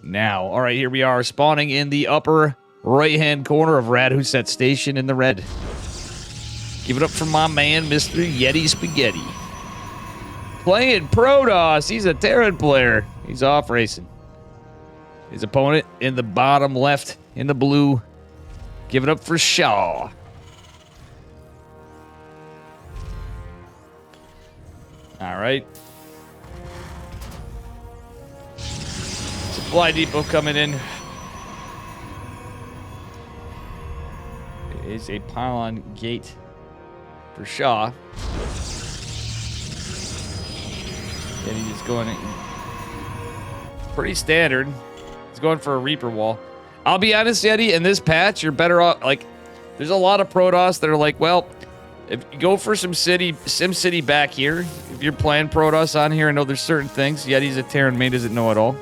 now. All right, here we are, spawning in the upper right-hand corner of Rad Who Set Station in the red. Give it up for my man, Mr. Yeti Spaghetti. Playing Protoss. He's a Terran player. He's off racing. His opponent in the bottom left in the blue. Give it up for Shah. All right. Supply depot coming in. It is a pylon gate for Shah. And he's just going pretty standard. He's going for a Reaper wall. I'll be honest, Yeti, in this patch, you're better off. Like, there's a lot of Protoss that are like, well, if you go for some Sim City back here, if you're playing Protoss on here, I know there's certain things. Yeti's a Terran main, doesn't know it all.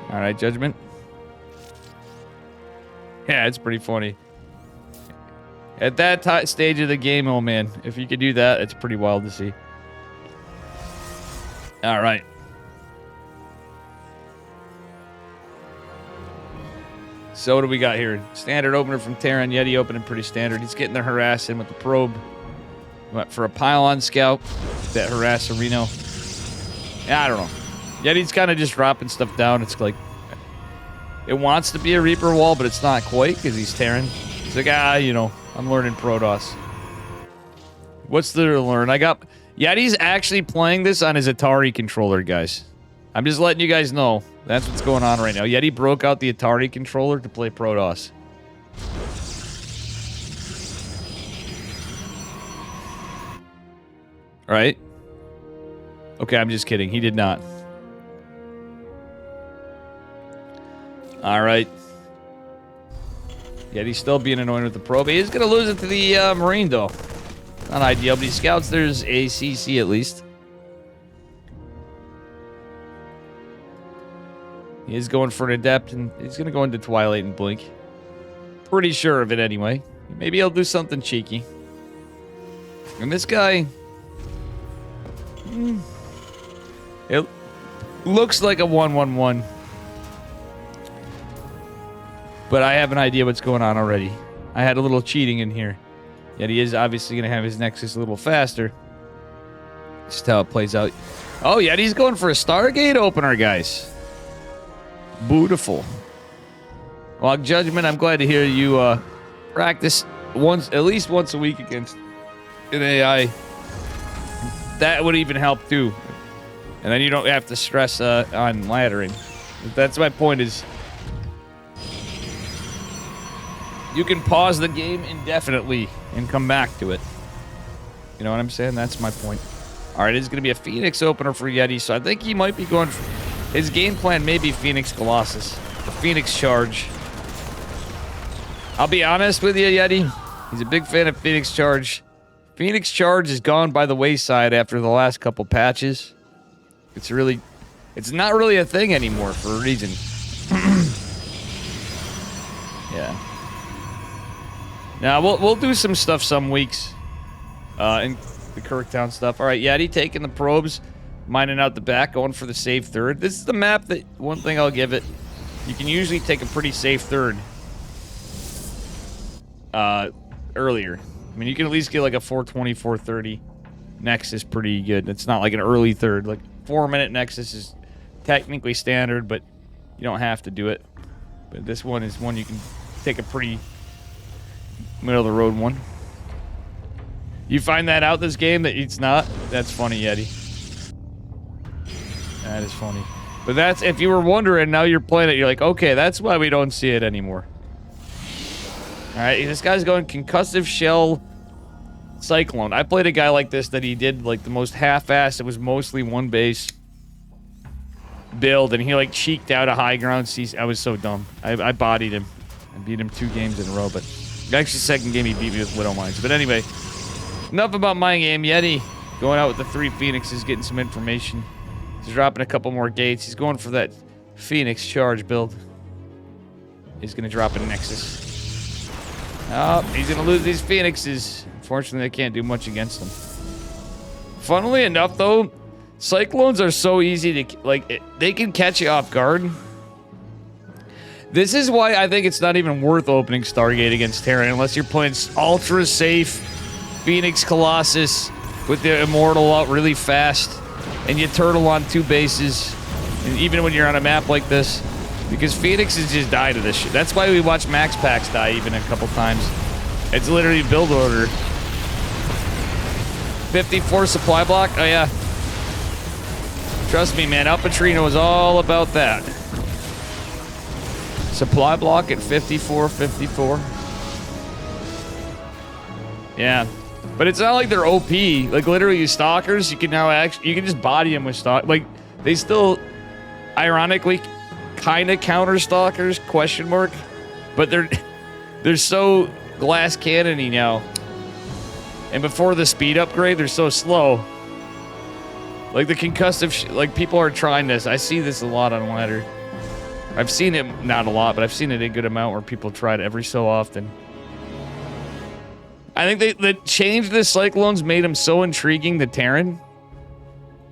All right, Judgement. Yeah, it's pretty funny. At that stage of the game, oh man, if you could do that, it's pretty wild to see. All right. So what do we got here? Standard opener from Terran. Yeti opening pretty standard. He's getting the harass in with the probe. Went for a pylon scout. That harass Reno. Yeah, I don't know. Yeti's kind of just dropping stuff down. It's like, it wants to be a Reaper wall, but it's not quite because he's Terran. He's like, you know, I'm learning Protoss. What's there to learn? Yeti's actually playing this on his Atari controller, guys. I'm just letting you guys know. That's what's going on right now. Yeti broke out the Atari controller to play Protoss. Right? Okay, I'm just kidding. He did not. All right. Yeti's still being annoying with the probe. He's going to lose it to the Marine, though. Not ideal, but he scouts. There's a CC at least. He is going for an Adept, and he's going to go into Twilight and Blink. Pretty sure of it anyway. Maybe he'll do something cheeky. And this guy... it looks like a 1-1-1. But I have an idea what's going on already. I had a little cheating in here. Yet he is obviously going to have his Nexus a little faster. Just how it plays out. Oh, yeah, he's going for a Stargate opener, guys. Beautiful. Well, Judgement, I'm glad to hear you practice at least once a week against an AI. That would even help too. And then you don't have to stress on laddering. That's my point is you can pause the game indefinitely and come back to it. You know what I'm saying? That's my point. All right, it's going to be a Phoenix opener for Yeti, so I think he might be going for... His game plan may be Phoenix Colossus. The Phoenix Charge. I'll be honest with you, Yeti. He's a big fan of Phoenix Charge. Phoenix Charge is gone by the wayside after the last couple patches. It's not really a thing anymore for a reason. Yeah. Now, we'll do some stuff some weeks. In the Kirktown stuff. All right, Yeti taking the probes. Mining out the back, going for the safe third. This is the map that, one thing I'll give it, you can usually take a pretty safe third earlier. I mean, you can at least get like a 420, 430 Nexus pretty good. It's not like an early third. Like 4-minute Nexus is technically standard, but you don't have to do it. But this one is one you can take a pretty middle-of-the-road one. You find that out this game that it's not? That's funny, Yeti. That is funny. But that's, if you were wondering, now you're playing it, you're like, okay, that's why we don't see it anymore. Alright, this guy's going Concussive Shell Cyclone. I played a guy like this that he did like the most half-assed, it was mostly one base build, and he like cheeked out a high ground. I was so dumb. I bodied him. I beat him 2 games in a row, but actually second game he beat me with Widow Mines. But anyway, enough about my game. Yeti going out with the 3 Phoenixes, getting some information. He's dropping a couple more gates. He's going for that Phoenix Charge build. He's going to drop a Nexus. Oh, he's going to lose these Phoenixes. Unfortunately, I can't do much against them. Funnily enough, though, Cyclones are so easy to, like, they can catch you off guard. This is why I think it's not even worth opening Stargate against Terran unless you're playing ultra safe Phoenix Colossus with the Immortal out really fast and you turtle on 2 bases, and even when you're on a map like this, because Phoenixes just die to this shit. That's why we watch Max Packs die even a couple times. It's literally build order. 54 supply block? Oh yeah. Trust me, man, Alpatrino is all about that. Supply block at 54, 54. Yeah. But it's not like they're OP. Like, literally, stalkers, you can now actually, you can just body them with stock. Like, they still, ironically, kind of counter stalkers, question mark. But they're so glass cannony now. And before the speed upgrade, they're so slow. Like, the concussive, like, people are trying this. I see this a lot on ladder. I've seen it, not a lot, but I've seen it a good amount where people try it every so often. I think they changed the Cyclones, made them so intriguing, the Terran,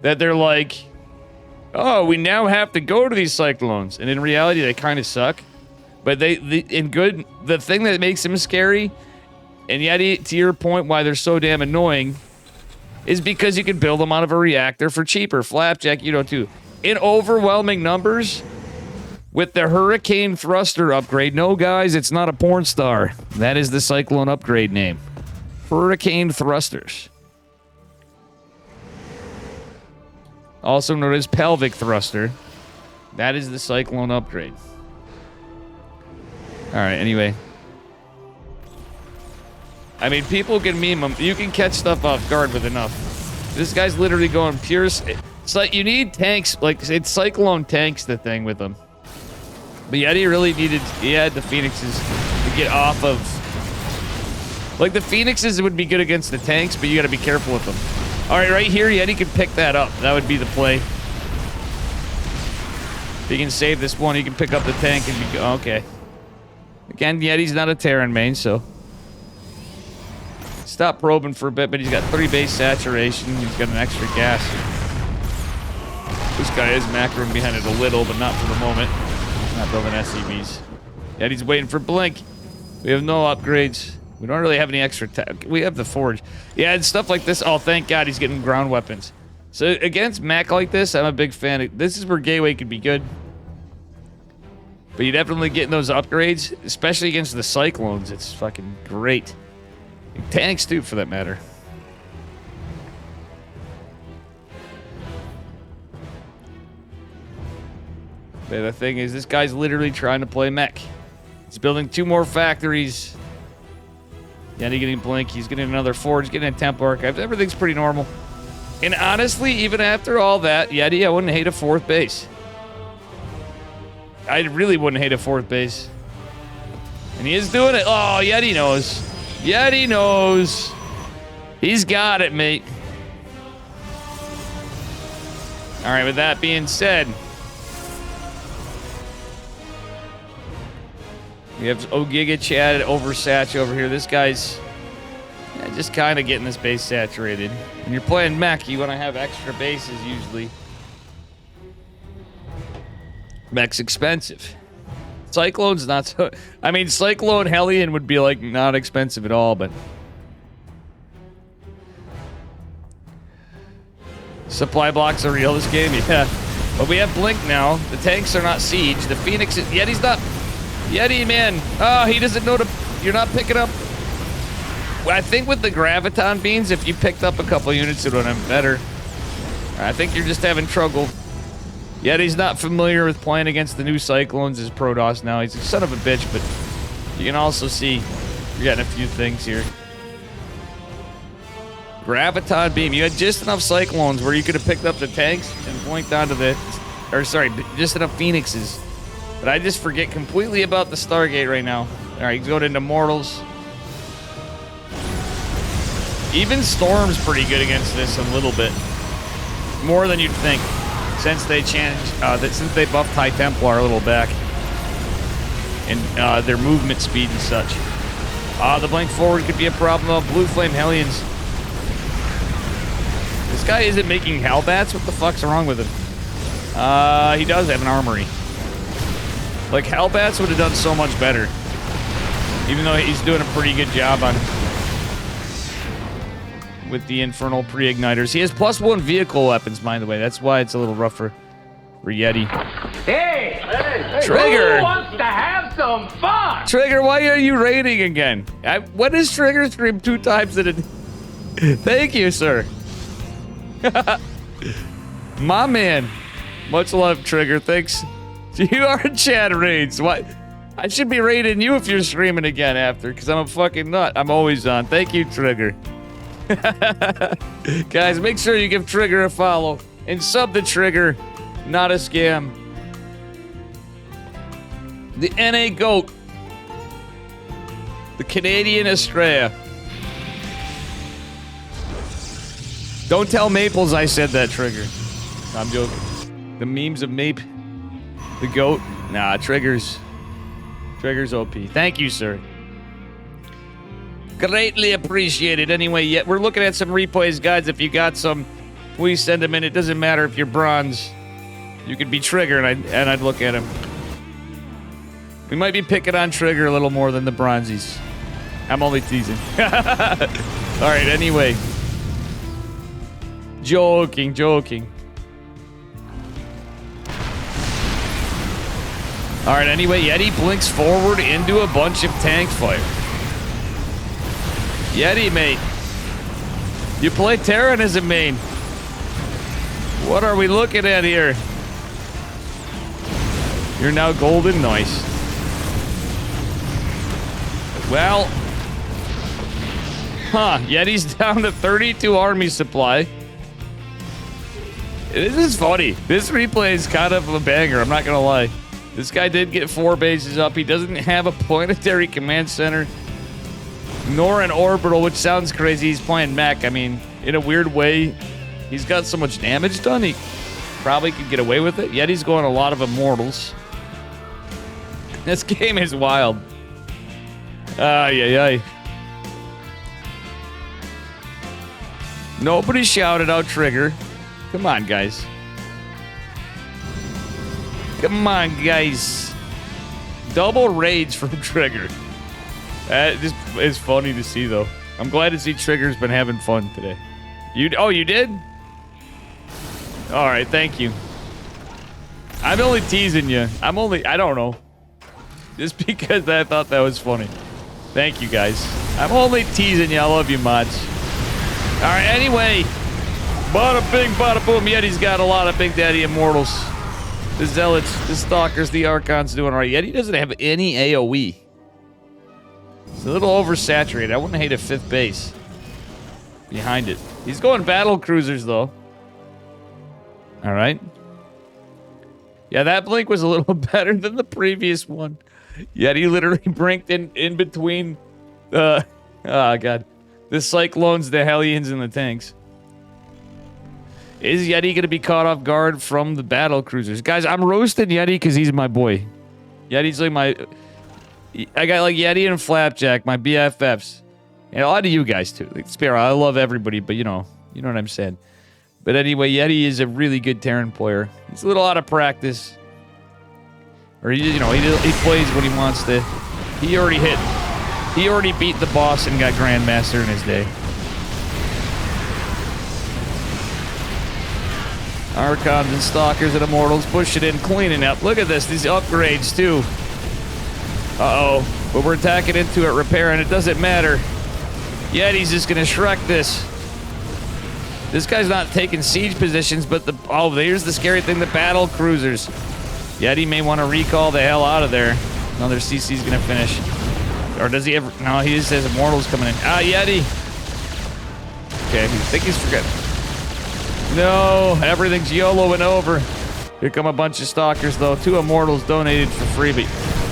that they're like, oh, we now have to go to these Cyclones. And in reality, they kind of suck. But the thing that makes them scary, and Yeti, to your point, why they're so damn annoying, is because you can build them out of a reactor for cheaper. Flapjack, you know, too. In overwhelming numbers, with the Hurricane Thruster upgrade. No, guys, it's not a porn star. That is the Cyclone upgrade name. Hurricane Thrusters. Also known as Pelvic Thruster. That is the Cyclone upgrade. Alright, anyway. I mean, people can meme them. You can catch stuff off guard with enough. This guy's literally going pure... It's like, you need tanks. Like, it's Cyclone tanks, the thing with them. But Yeti really needed... He had the Phoenixes to get off of... Like, the Phoenixes would be good against the tanks, but you gotta be careful with them. Alright, right here, Yeti can pick that up. That would be the play. If he can save this one, he can pick up the tank and be... Okay. Again, Yeti's not a Terran main, so... Stop probing for a bit, but he's got 3 base saturation. He's got an extra gas. This guy is macroing behind it a little, but not for the moment. Not building SCVs. Yeti's waiting for Blink. We have no upgrades. We don't really have any extra tech. We have the Forge. Yeah, and stuff like this. Oh, thank God he's getting ground weapons. So against Mech like this, I'm a big fan. This is where Gateway could be good. But you're definitely getting those upgrades, especially against the Cyclones. It's fucking great. Tanks too, for that matter. But the thing is, this guy's literally trying to play Mech. He's building 2 more factories. Yeti getting Blink. He's getting another Forge, getting a Temp Archive. Everything's pretty normal. And honestly, even after all that, Yeti, I wouldn't hate a 4th base. I really wouldn't hate a 4th base. And he is doing it. Oh, Yeti knows. Yeti knows. He's got it, mate. All right, with that being said, we have Ogiga Chad Oversatch over here. This guy's just kind of getting this base saturated. When you're playing Mech, you want to have extra bases usually. Mech's expensive. Cyclone's not so... I mean, Cyclone Hellion would be, like, not expensive at all, but... Supply blocks are real this game? Yeah. But we have Blink now. The tanks are not Siege. The Phoenix... Yeti's not... Yeti, man. Oh, he doesn't know to... You're not picking up... I think with the Graviton Beams, if you picked up a couple units, it would have been better. I think you're just having trouble. Yeti's not familiar with playing against the new Cyclones as Protoss now. He's a son of a bitch, but you can also see you're getting a few things here. Graviton Beam. You had just enough Cyclones where you could have picked up the tanks and blinked onto the... Or, sorry, just enough Phoenixes. But I just forget completely about the Stargate right now. All right, he's going into Mortals. Even Storm's pretty good against this a little bit. More than you'd think. Since they changed, since they buffed High Templar a little back. And their movement speed and such. The blink forward could be a problem though. Blue Flame Hellions. This guy isn't making Hellbats? What the fuck's wrong with him? He does have an armory. Like, Hellbats would have done so much better. Even though he's doing a pretty good job on... with the Infernal Pre-Igniters. He has +1 vehicle weapons, by the way. That's why it's a little rougher for Yeti. Hey! Trigger! Who wants to have some fun? Trigger, why are you raiding again? When does Trigger stream 2 times in a... Thank you, sir. My man. Much love, Trigger. Thanks. You are in chat raids. What? I should be raiding you if you're streaming again after, because I'm a fucking nut. I'm always on. Thank you, Trigger. Guys, make sure you give Trigger a follow. And sub the Trigger. Not a scam. The NA GOAT. The Canadian Estrella. Don't tell Maples I said that, Trigger. I'm joking. The memes of Mape. The GOAT. Nah, Trigger's OP. Thank you, sir. Greatly appreciated. Anyway, yeah, we're looking at some replays, guys. If you got some, please send them in. It doesn't matter if you're bronze. You could be Trigger, and I'd look at him. We might be picking on Trigger a little more than the bronzies. I'm only teasing. All right, anyway. Joking. All right, anyway, Yeti blinks forward into a bunch of tank fire. Yeti, mate. You play Terran as a main. What are we looking at here? You're now golden. Nice. Well. Huh. Yeti's down to 32 army supply. This is funny. This replay is kind of a banger, I'm not gonna lie. This guy did get 4 bases up. He doesn't have a planetary command center, nor an orbital, which sounds crazy. He's playing Mech. I mean, in a weird way, he's got so much damage done, he probably could get away with it. Yeti's going a lot of Immortals. This game is wild. Ay. Nobody shouted out Trigger. Come on, guys. Come on, guys. Double rage from Trigger. That just is funny to see, though. I'm glad to see Trigger's been having fun today. Oh, you did? All right, thank you. I'm only teasing you. I don't know. Just because I thought that was funny. Thank you, guys. I'm only teasing you. I love you, mods. All right, anyway. Bada bing, bada boom. Yeti's got a lot of Big Daddy Immortals. The Zealots, the Stalkers, the Archons doing all right. Yeti doesn't have any AoE. It's a little oversaturated. I wouldn't hate a 5th base behind it. He's going battle cruisers, though. All right. Yeah, that blink was a little better than the previous one. Yeti literally blinked in between the... oh, God. The Cyclones, the Hellions, and the tanks. Is Yeti going to be caught off guard from the battle cruisers? Guys, I'm roasting Yeti because he's my boy. Yeti's like my... I got like Yeti and Flapjack, my BFFs. And a lot of you guys, too. Like, Sparrow, I love everybody, but you know what I'm saying. But anyway, Yeti is a really good Terran player. He's a little out of practice. Or, he plays when he wants to. He already beat the boss and got Grandmaster in his day. Archons and Stalkers and Immortals pushing in, cleaning up. Look at this, these upgrades too. Uh-oh, but we're attacking into it, repairing. It doesn't matter. Yeti's just gonna Shrek this. This guy's not taking siege positions, but here's the scary thing, the battle cruisers. Yeti may want to recall the hell out of there. Another CC's gonna finish. Or does he ever? No, he just says Immortals coming in. Ah, Yeti. Okay, I think he's forgetting. No, everything's YOLOing over. Here come a bunch of Stalkers, though. 2 Immortals donated for free, but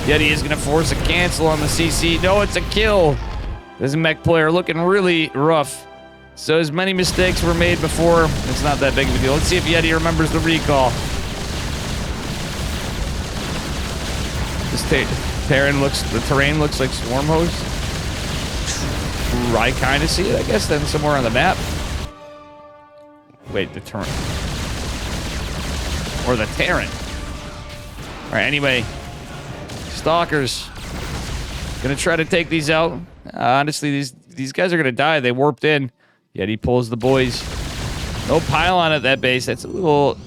Yeti is going to force a cancel on the CC. No, it's a kill. This Mech player looking really rough. So as many mistakes were made before, it's not that big of a deal. Let's see if Yeti remembers the recall. The terrain looks like Swarm Host. I kind of see it, I guess, then somewhere on the map. Wait, the Terran. Or the Terran. All right, anyway. Stalkers. Gonna try to take these out. Honestly, these guys are gonna die. They warped in. Yeti pulls the boys. No pylon at that base. That's a little...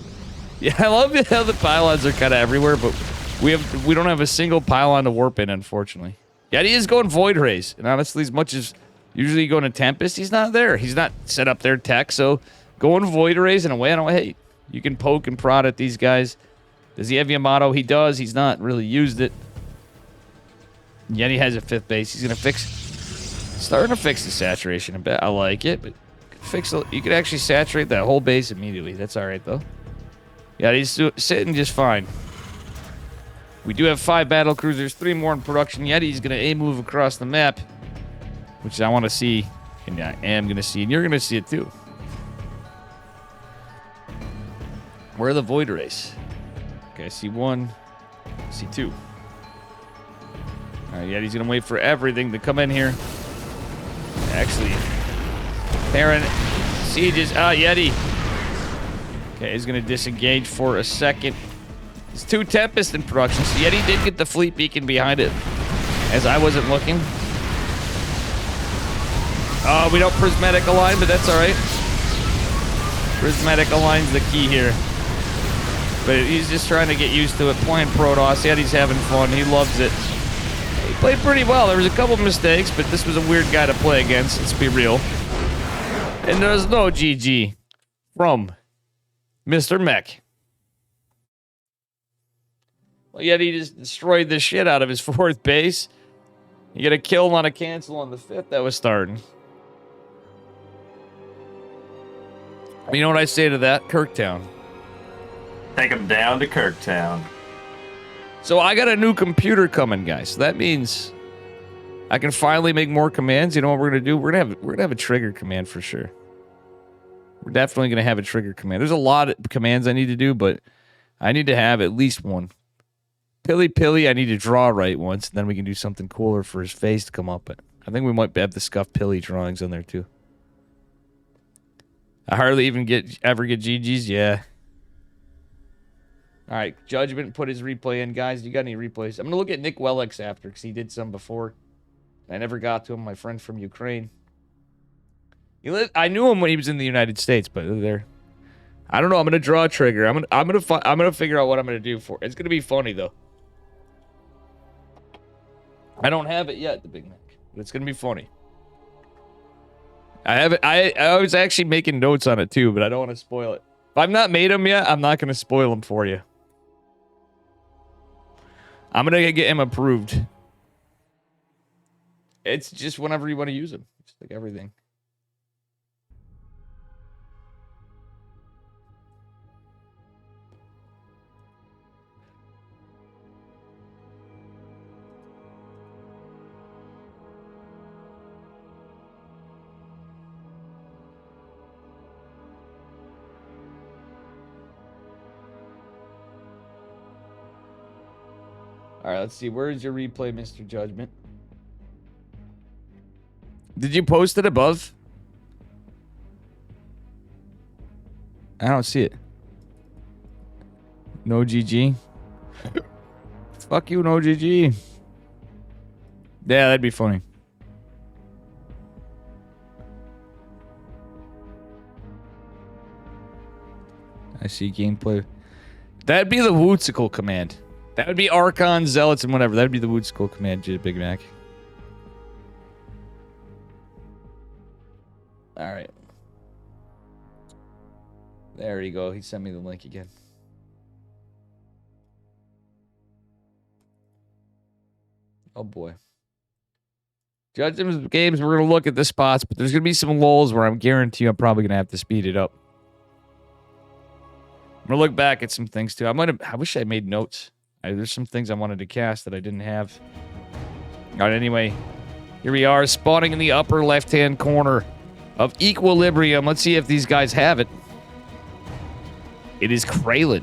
Yeah, I love how the pylons are kind of everywhere, but we don't have a single pylon to warp in, unfortunately. Yeti is going Void Rays. And honestly, as much as usually going to Tempest, he's not there. He's not set up their tech, so going Void Rays and away and away. You can poke and prod at these guys. Does he have Yamato? He does. He's not really used it. Yeti has a 5th base. He's going to fix... Starting to fix the saturation a bit. I like it, but you could actually saturate that whole base immediately. That's all right, though. Yeah, he's sitting just fine. We do have 5 battle cruisers, 3 more in production. Yeti's going to A-move across the map, which I want to see, and I am going to see, and you're going to see it too. Where are the Void Rays? Okay, I see 1, I see 2. All right, Yeti's going to wait for everything to come in here. Actually, Terran sieges. Yeti. Okay, he's going to disengage for a second. There's 2 Tempest in production, so Yeti did get the fleet beacon behind it, as I wasn't looking. We don't prismatic align, but that's all right. Prismatic align's the key here. But he's just trying to get used to it, playing Protoss. Yeti's having fun. He loves it. He played pretty well. There was a couple mistakes, but this was a weird guy to play against. Let's be real. And there's no GG from Mr. Mech. Well, Yeti just destroyed the shit out of his 4th base. You get a kill on a cancel on the 5th that was starting. You know what I say to that? Kirktown. Take him down to Kirktown. So I got a new computer coming, guys. So that means I can finally make more commands. You know what we're gonna do? We're gonna have a trigger command for sure. We're definitely gonna have a trigger command. There's a lot of commands I need to do, but I need to have at least one. Pilly, I need to draw right once, and then we can do something cooler for his face to come up. But I think we might have the scuff Pilly drawings in there too. I hardly even ever get GGs. Yeah. All right, Judgement put his replay in. Guys, you got any replays? I'm going to look at nikwelik after, because he did some before. I never got to him, my friend from Ukraine. I knew him when he was in the United States, but there. I don't know. I'm going to draw a trigger. I'm going to figure out what I'm going to do for it. It's going to be funny, though. I don't have it yet, the Big Mac, but it's going to be funny. I have it. I was actually making notes on it, too, but I don't want to spoil it. If I've not made him yet, I'm not going to spoil him for you. I'm going to get him approved. It's just whenever you want to use him. Just like everything. All right, let's see. Where's your replay, Mr. Judgement? Did you post it above? I don't see it. No GG. Fuck you, no GG. Yeah, that'd be funny. I see gameplay. That'd be the Wootsicle command. That would be Archon, Zealots, and whatever. That would be the Wootsicle command, Big Mac. All right. There you go. He sent me the link again. Oh, boy. Judgment games, we're going to look at the spots, but there's going to be some lulls where I'm guarantee you I'm probably going to have to speed it up. I'm going to look back at some things, too. I wish I made notes. There's some things I wanted to cast that I didn't have. All right, anyway. Here we are, spawning in the upper left-hand corner of Equilibrium. Let's see if these guys have it. It is Kralin,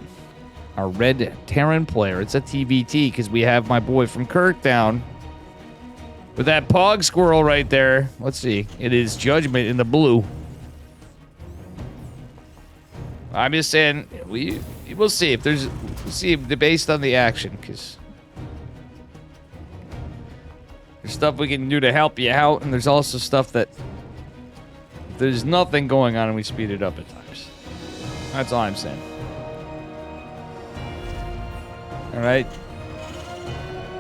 our red Terran player. It's a TBT because we have my boy from Kirktown with that pog squirrel right there. Let's see. It is Judgement in the blue. I'm just saying, we'll see if there's, based on the action, because there's stuff we can do to help you out, and there's also stuff that there's nothing going on and we speed it up at times. That's all I'm saying. All right.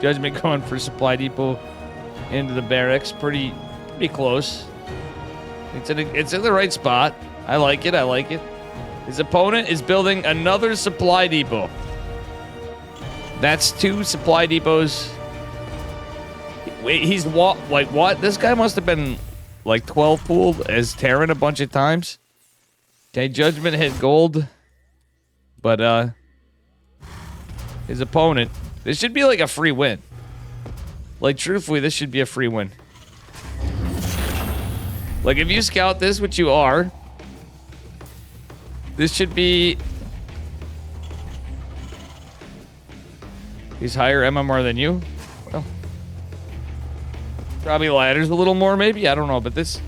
Judgment going for supply depot into the barracks. Pretty close. It's in the right spot. I like it. I like it. His opponent is building another supply depot. That's 2 supply depots. Wait, he's what? Like what? This guy must have been like 12 pooled as Terran a bunch of times. Okay, Judgment hit gold. But his opponent, this should be like a free win. Like truthfully, this should be a free win. Like if you scout this, which you are, this should be... He's higher MMR than you? Well, probably ladders a little more, maybe? I don't know, but this...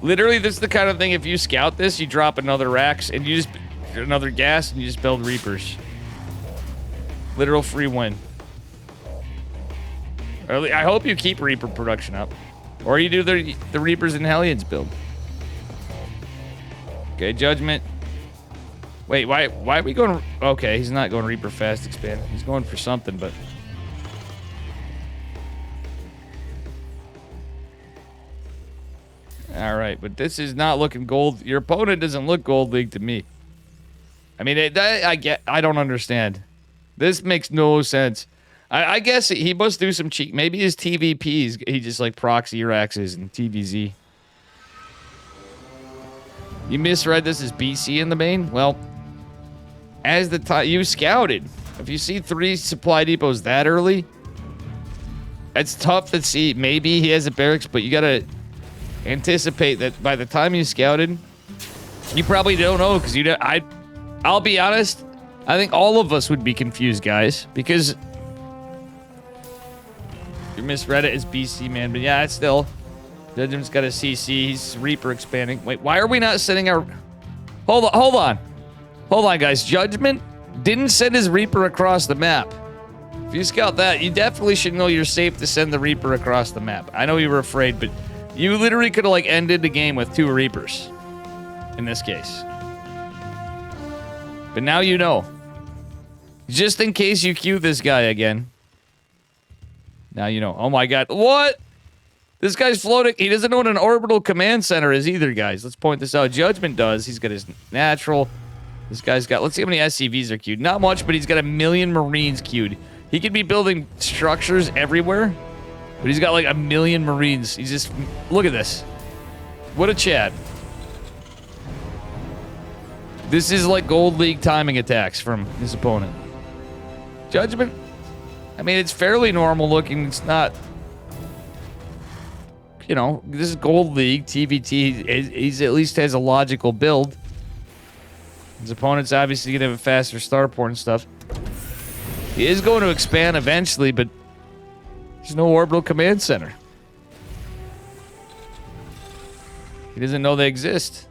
Literally, this is the kind of thing, if you scout this, you drop another racks, and you just... Another gas, and you just build Reapers. Literal free win. I hope you keep Reaper production up. Or you do the Reapers and Hellions build. Okay, Judgment. Wait, why are we going... Okay, he's not going Reaper fast expand. He's going for something, but... Alright, but this is not looking gold. Your opponent doesn't look gold league to me. I mean, I don't understand. This makes no sense. I guess he must do some cheat. Maybe his TVPs, he just like proxy your axes and TVZ. You misread this as BC in the main? Well, as the time you scouted, if you see 3 supply depots that early, it's tough to see. Maybe he has a barracks, but you gotta anticipate that by the time you scouted, you probably don't know because I'll be honest. I think all of us would be confused, guys, because you misread it as BC, man. But yeah, it's still... Judgment's got a CC. He's Reaper expanding. Wait, why are we not sending our... Hold on. Hold on, guys. Judgment didn't send his Reaper across the map. If you scout that, you definitely should know you're safe to send the Reaper across the map. I know you were afraid, but you literally could have, like, ended the game with 2 Reapers. In this case. But now you know. Just in case you queue this guy again. Now you know. Oh my god. What? This guy's floating. He doesn't know what an orbital command center is either, guys. Let's point this out. Judgment does. He's got his natural. This guy's got... Let's see how many SCVs are queued. Not much, but he's got 1 million Marines queued. He could be building structures everywhere, but he's got like 1 million Marines. He's just... Look at this. What a Chad. This is like Gold League timing attacks from his opponent. Judgment... I mean, it's fairly normal looking. It's not... You know, this is Gold League, TVT. He's at least has a logical build. His opponent's obviously going to have a faster starport and stuff. He is going to expand eventually, but there's no orbital command center. He doesn't know they exist.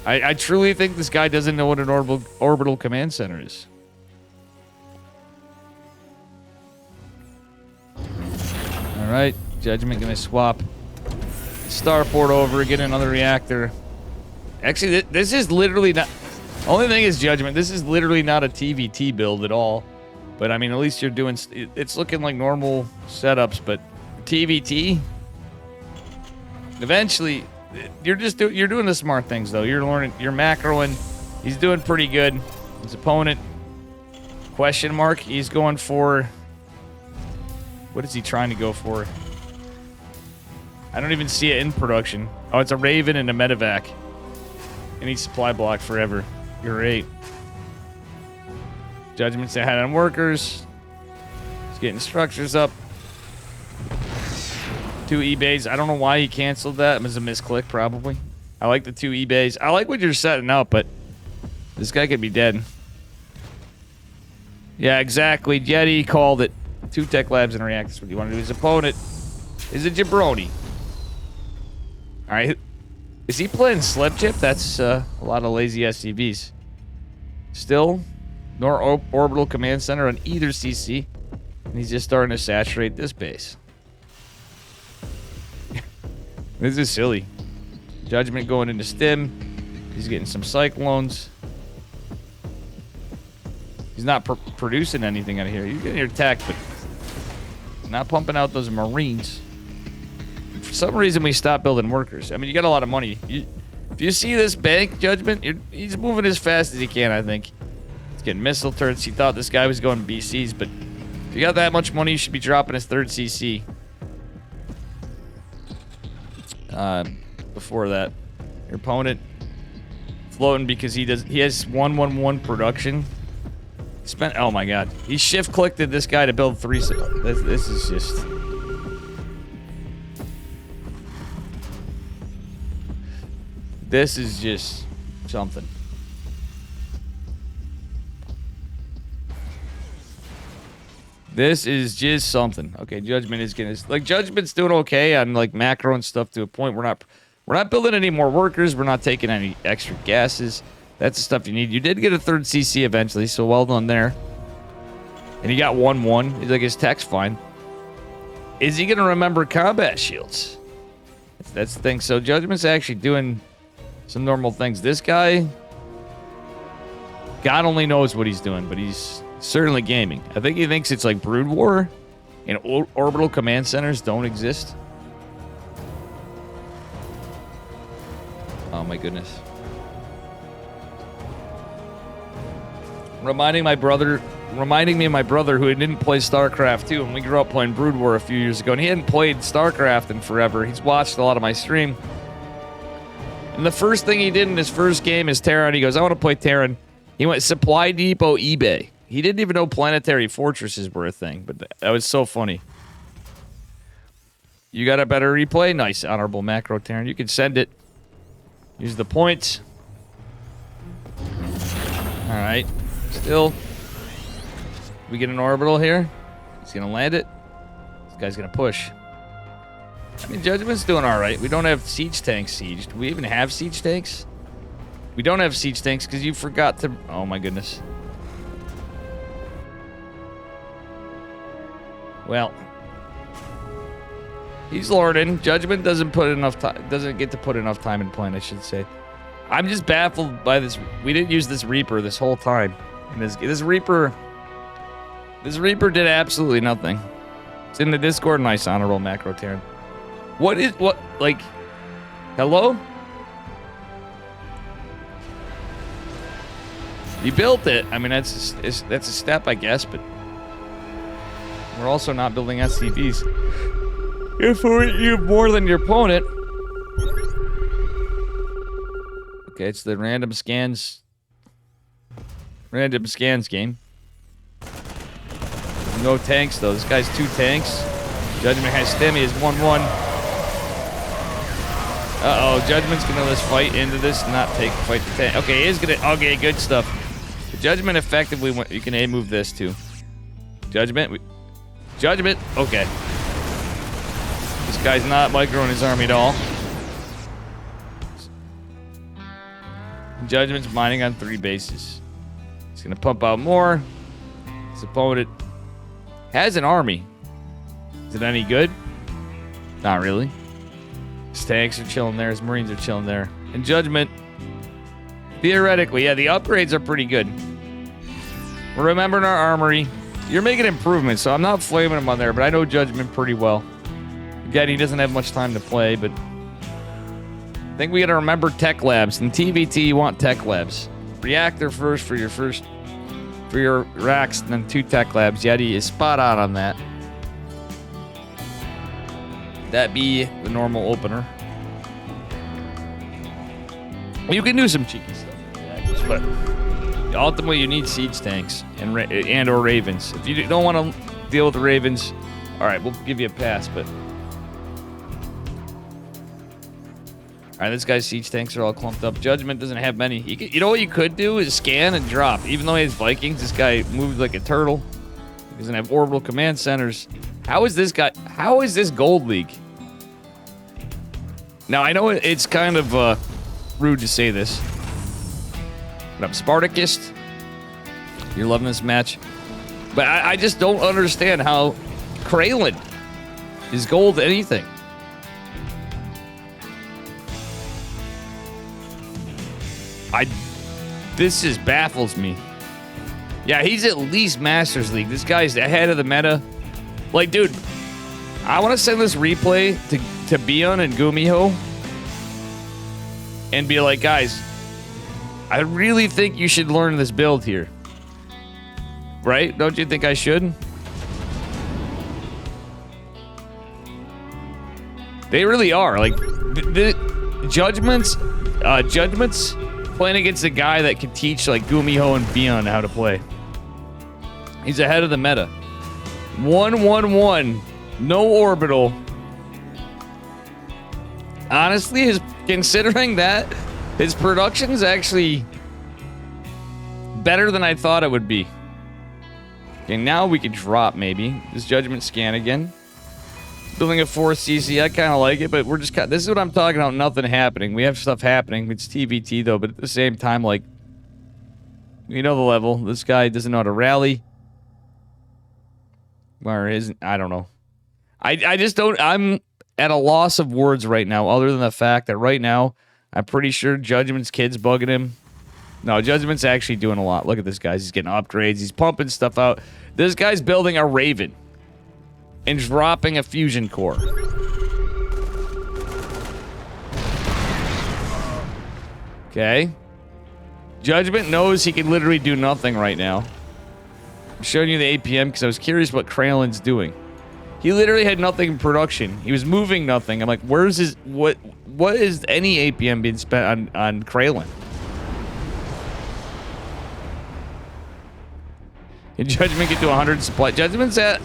I truly think this guy doesn't know what an orbital command center is. All right, Judgment gonna swap starport over, get another reactor. Actually, this is literally not... Only thing is Judgment, this is literally not a TVT build at all. But I mean, at least you're doing... It's looking like normal setups, but TVT... Eventually, you're doing the smart things, though. You're learning... You're macroing. He's doing pretty good. His opponent... Question mark. He's going for... What is he trying to go for? I don't even see it in production. Oh, it's a Raven and a Medevac. Any supply block forever. You're right. Judgment's ahead on workers. He's getting structures up. 2 eBays. I don't know why he canceled that. It was a misclick, probably. I like the 2 eBays. I like what you're setting up, but this guy could be dead. Yeah, exactly. Yeti called it. 2 tech labs and a reactor. That's what you want to do. His opponent is a jabroni. All right. Is he playing slip chip? That's a lot of lazy SCVs. Still, nor orbital command center on either CC. And he's just starting to saturate this base. This is silly. Judgment going into stim. He's getting some cyclones. He's not producing anything out of here. He's getting your tech, but not pumping out those Marines. For some reason, we stopped building workers. I mean, you got a lot of money. If you see this bank, Judgment, he's moving as fast as he can, I think. He's getting missile turrets. He thought this guy was going BCs, but if you got that much money, you should be dropping his 3rd CC. Before that, your opponent floating because he has 111 production. Spent, oh my god, he shift clicked this guy to build 3. This is just. This is just something. This is just something. Okay, Judgment is gonna Judgment's doing okay on like macro and stuff to a point. We're not building any more workers. We're not taking any extra gases. That's the stuff you need. You did get a 3rd CC eventually, so well done there. And he got 1-1. He's like, his tech's fine. Is he gonna remember combat shields? That's the thing. So Judgment's actually doing some normal things. This guy, God only knows what he's doing, but he's certainly gaming. I think he thinks it's like Brood War and orbital command centers don't exist. Oh my goodness. Reminding me of my brother who didn't play Starcraft too, and we grew up playing Brood War a few years ago, and he hadn't played Starcraft in forever. He's watched a lot of my stream. And the first thing he did in his first game is Terran. He goes, I want to play Terran. He went Supply Depot eBay. He didn't even know planetary fortresses were a thing, but that was so funny. You got a better replay? Nice, honorable macroterran. You can send it. Use the points. Alright. Still. We get an orbital here. He's going to land it. This guy's going to push. I mean, Judgment's doing alright. We don't have siege tanks sieged. Do we even have siege tanks? We don't have siege tanks because you forgot to... Oh my goodness. Well, he's learning. Judgment doesn't put enough time. Doesn't get to put enough time in playing, I should say. I'm just baffled by this. We didn't use this Reaper this whole time. And this Reaper did absolutely nothing. It's in the Discord. Nice, honorable macroterran. Like, hello? You built it. I mean, that's a step, I guess, but we're also not building SCVs. If you have more than your opponent. Okay, it's the random scans game. No tanks, though. This guy's 2 tanks. Judgment has stim. He has 1-1. Uh-oh, Judgment's gonna let's fight into this, not fight the tank. Okay, he is gonna... Okay, good stuff. The Judgment effectively went... You can A-move this, too. Judgment... Judgment! Okay. This guy's not microing his army at all. Judgment's mining on 3 bases. He's gonna pump out more. His opponent has an army. Is it any good? Not really. His tanks are chilling there. His Marines are chilling there. And Judgment, theoretically, yeah, the upgrades are pretty good. We're remembering our armory. You're making improvements, so I'm not flaming him on there, but I know Judgment pretty well. Again, he doesn't have much time to play, but I think we gotta remember tech labs. In TVT, you want tech labs. Reactor first for your racks, and then 2 tech labs. Yeti is spot on that. That be the normal opener. You can do some cheeky stuff, but ultimately you need siege tanks and or ravens. If you don't want to deal with the ravens, all right, we'll give you a pass. But all right, this guy's siege tanks are all clumped up. Judgment doesn't have many. You know what you could do is scan and drop. Even though he has Vikings, this guy moves like a turtle. He doesn't have orbital command centers. How is this guy? How is this Gold League? Now, I know it's kind of rude to say this, but I'm Spartacus. You're loving this match. But I just don't understand how Kralin is gold anything. This just baffles me. Yeah, he's at least Masters League. This guy's ahead of the meta. Like, dude, I want to send this replay to Bion and Gumiho and be like, guys, I really think you should learn this build here. Right? Don't you think I should? They really are. Like, the Judgments playing against a guy that can teach, like, Gumiho and Bion how to play. He's ahead of the meta. 1-1-1. No orbital. Honestly, considering that, his production's actually better than I thought it would be. Okay, now we can drop, maybe. This Judgment scan again. Building a 4 CC, I kind of like it, but we're just this is what I'm talking about, nothing happening. We have stuff happening. It's TVT, though, but at the same time, like, we know the level. This guy doesn't know how to rally. Or isn't, I don't know. I just don't, I'm at a loss of words right now, other than the fact that right now, I'm pretty sure Judgment's kid's bugging him. No, Judgment's actually doing a lot. Look at this guy. He's getting upgrades. He's pumping stuff out. This guy's building a Raven and dropping a fusion core. Okay. Judgment knows he can literally do nothing right now. I'm showing you the APM because I was curious what Kralin's doing. He literally had nothing in production. He was moving nothing. I'm like, where's his... What is any APM being spent on Kralin? Can Judgment get to 100 supply? Judgment's at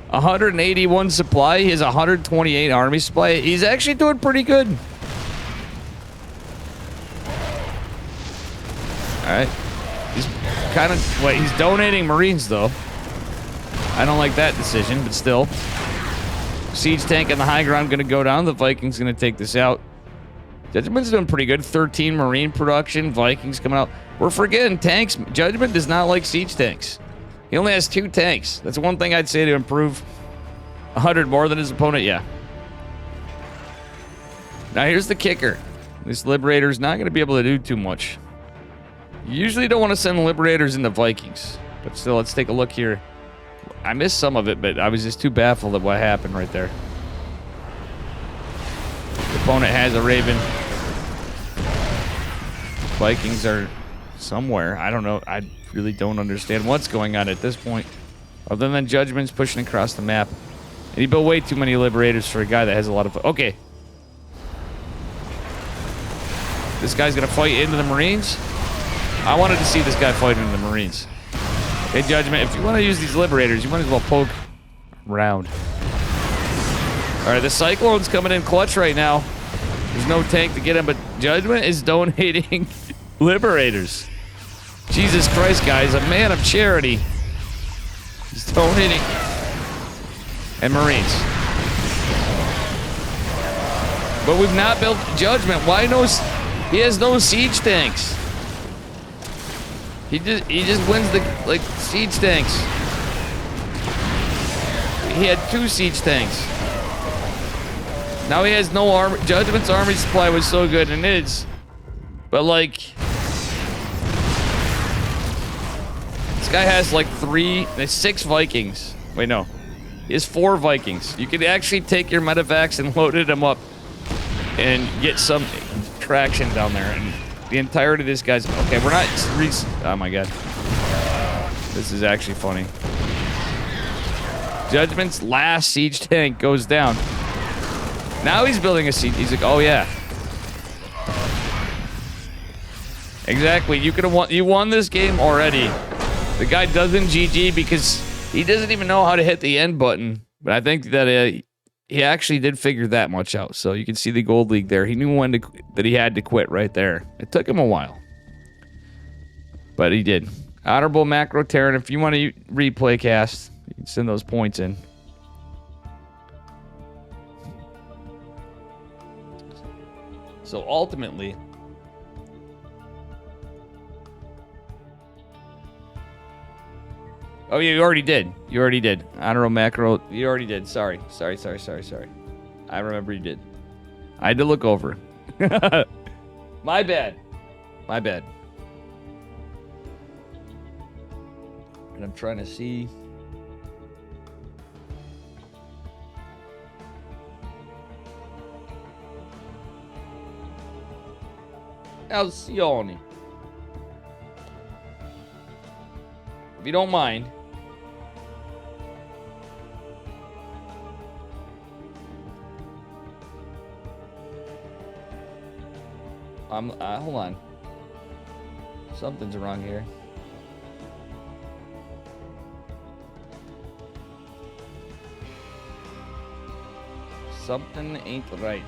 181 supply. He has 128 army supply. He's actually doing pretty good. Alright. He's kind of... Wait, he's donating Marines, though. I don't like that decision, but still. Siege tank on the high ground going to go down. The Vikings going to take this out. Judgment's doing pretty good. 13 Marine production. Vikings coming out. We're forgetting tanks. Judgment does not like siege tanks. He only has 2 tanks. That's one thing I'd say to improve. 100 more than his opponent, yeah. Now here's the kicker. This Liberator's not going to be able to do too much. You usually don't want to send Liberators into Vikings. But still, let's take a look here. I missed some of it, but I was just too baffled at what happened right there. The opponent has a Raven. Vikings are somewhere. I don't know. I really don't understand what's going on at this point. Other than Judgment's pushing across the map. And he built way too many Liberators for a guy that has a lot of... Okay. This guy's going to fight into the Marines? I wanted to see this guy fight into the Marines. Okay, Judgment, if you want to use these Liberators, you might as well poke around. Alright, the Cyclone's coming in clutch right now. There's no tank to get him, but Judgment is donating Liberators. Jesus Christ, guys, a man of charity. He's donating. And Marines. But we've not built Judgment. Why no... He has no siege tanks. He just wins the, like, siege tanks. He had 2 siege tanks. Now he has no armor. Judgment's army supply was so good, and it is. But, like... This guy has, like, 6 Vikings. Wait, no. He has 4 Vikings. You could actually take your medevacs and loaded them up and get some traction down there. And the entirety of this guy's... Okay, we're not... Oh, my God. This is actually funny. Judgment's last siege tank goes down. Now he's building a siege. He's like, oh, yeah. Exactly. You could have won... You won this game already. The guy doesn't GG because he doesn't even know how to hit the end button. But I think that he actually did figure that much out. So you can see the gold league there. He knew when that he had to quit right there. It took him a while. But he did. Honorable Macro Terran, if you want to replay cast, you can send those points in. So ultimately, oh yeah, you already did. You already did. Honorable macro. You already did. Sorry. I remember you did. I had to look over. My bad. My bad. And I'm trying to see. Alcione. If you don't mind. Hold on. Something's wrong here. Something ain't right.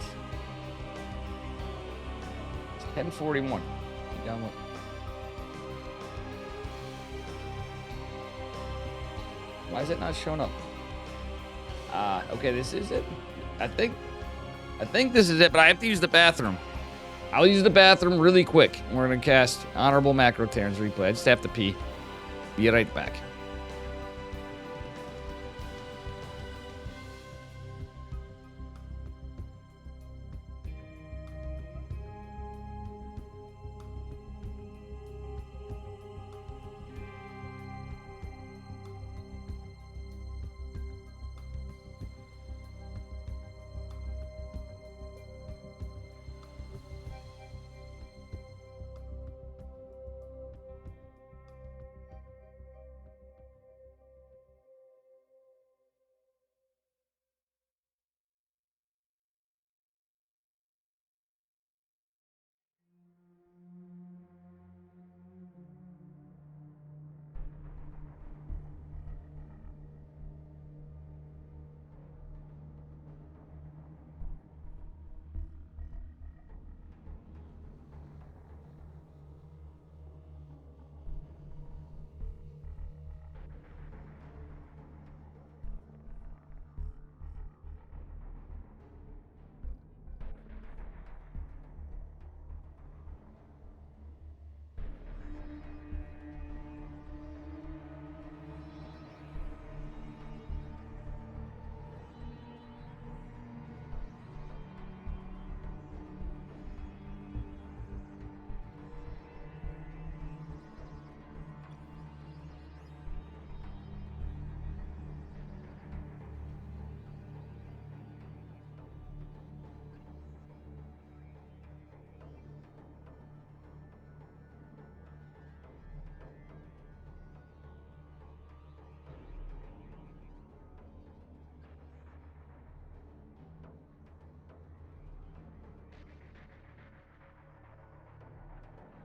It's 10:41. Download. Why is it not showing up? Okay, this is it. I think this is it, but I have to use the bathroom. I'll use the bathroom really quick. We're gonna cast Honorable Macroterran's replay. I just have to pee. Be right back.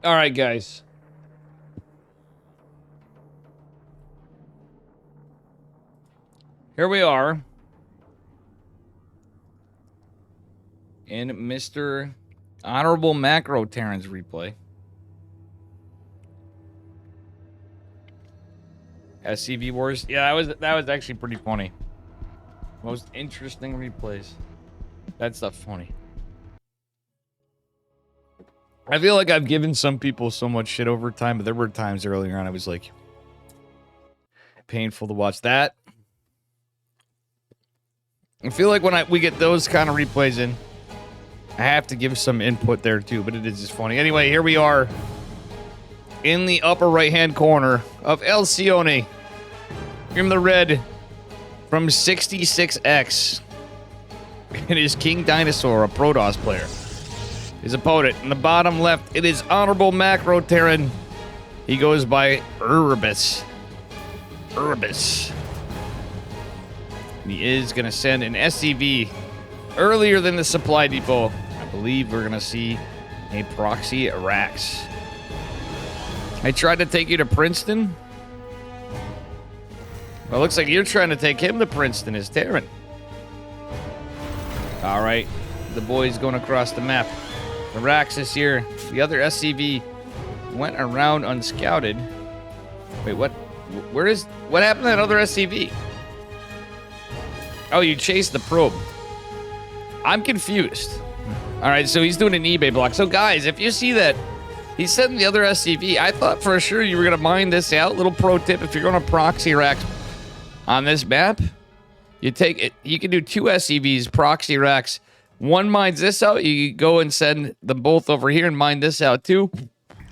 All right, guys. Here we are in Mr. Honorable Macroterran's replay. SCV Wars. Yeah, that was actually pretty funny. Most interesting replays. That stuff's funny. I feel like I've given some people so much shit over time, but there were times earlier on I was like, painful to watch that. I feel like when we get those kind of replays in, I have to give some input there too, but it is just funny. Anyway, here we are in the upper right-hand corner of Alcione. In the red from 66X. It is KingDinosaur, a Protoss player. His opponent. In the bottom left, it is Honorable Macroterran. He goes by Erebus. Erebus. And he is going to send an SCV earlier than the supply depot. I believe we're going to see a proxy Rax. I tried to take you to Princeton. Well, it looks like you're trying to take him to Princeton as Terran. All right. The boy's going across the map. The Rax is here. The other SCV went around unscouted. Wait, what? What happened to that other SCV? Oh, you chased the probe. I'm confused. All right, so he's doing an eBay block. So, guys, if you see that, he's setting the other SCV. I thought for sure you were going to mine this out. Little pro tip, if you're going to proxy racks on this map, you take it. You can do 2 SCVs, proxy racks. One mines this out. You go and send them both over here and mine this out too.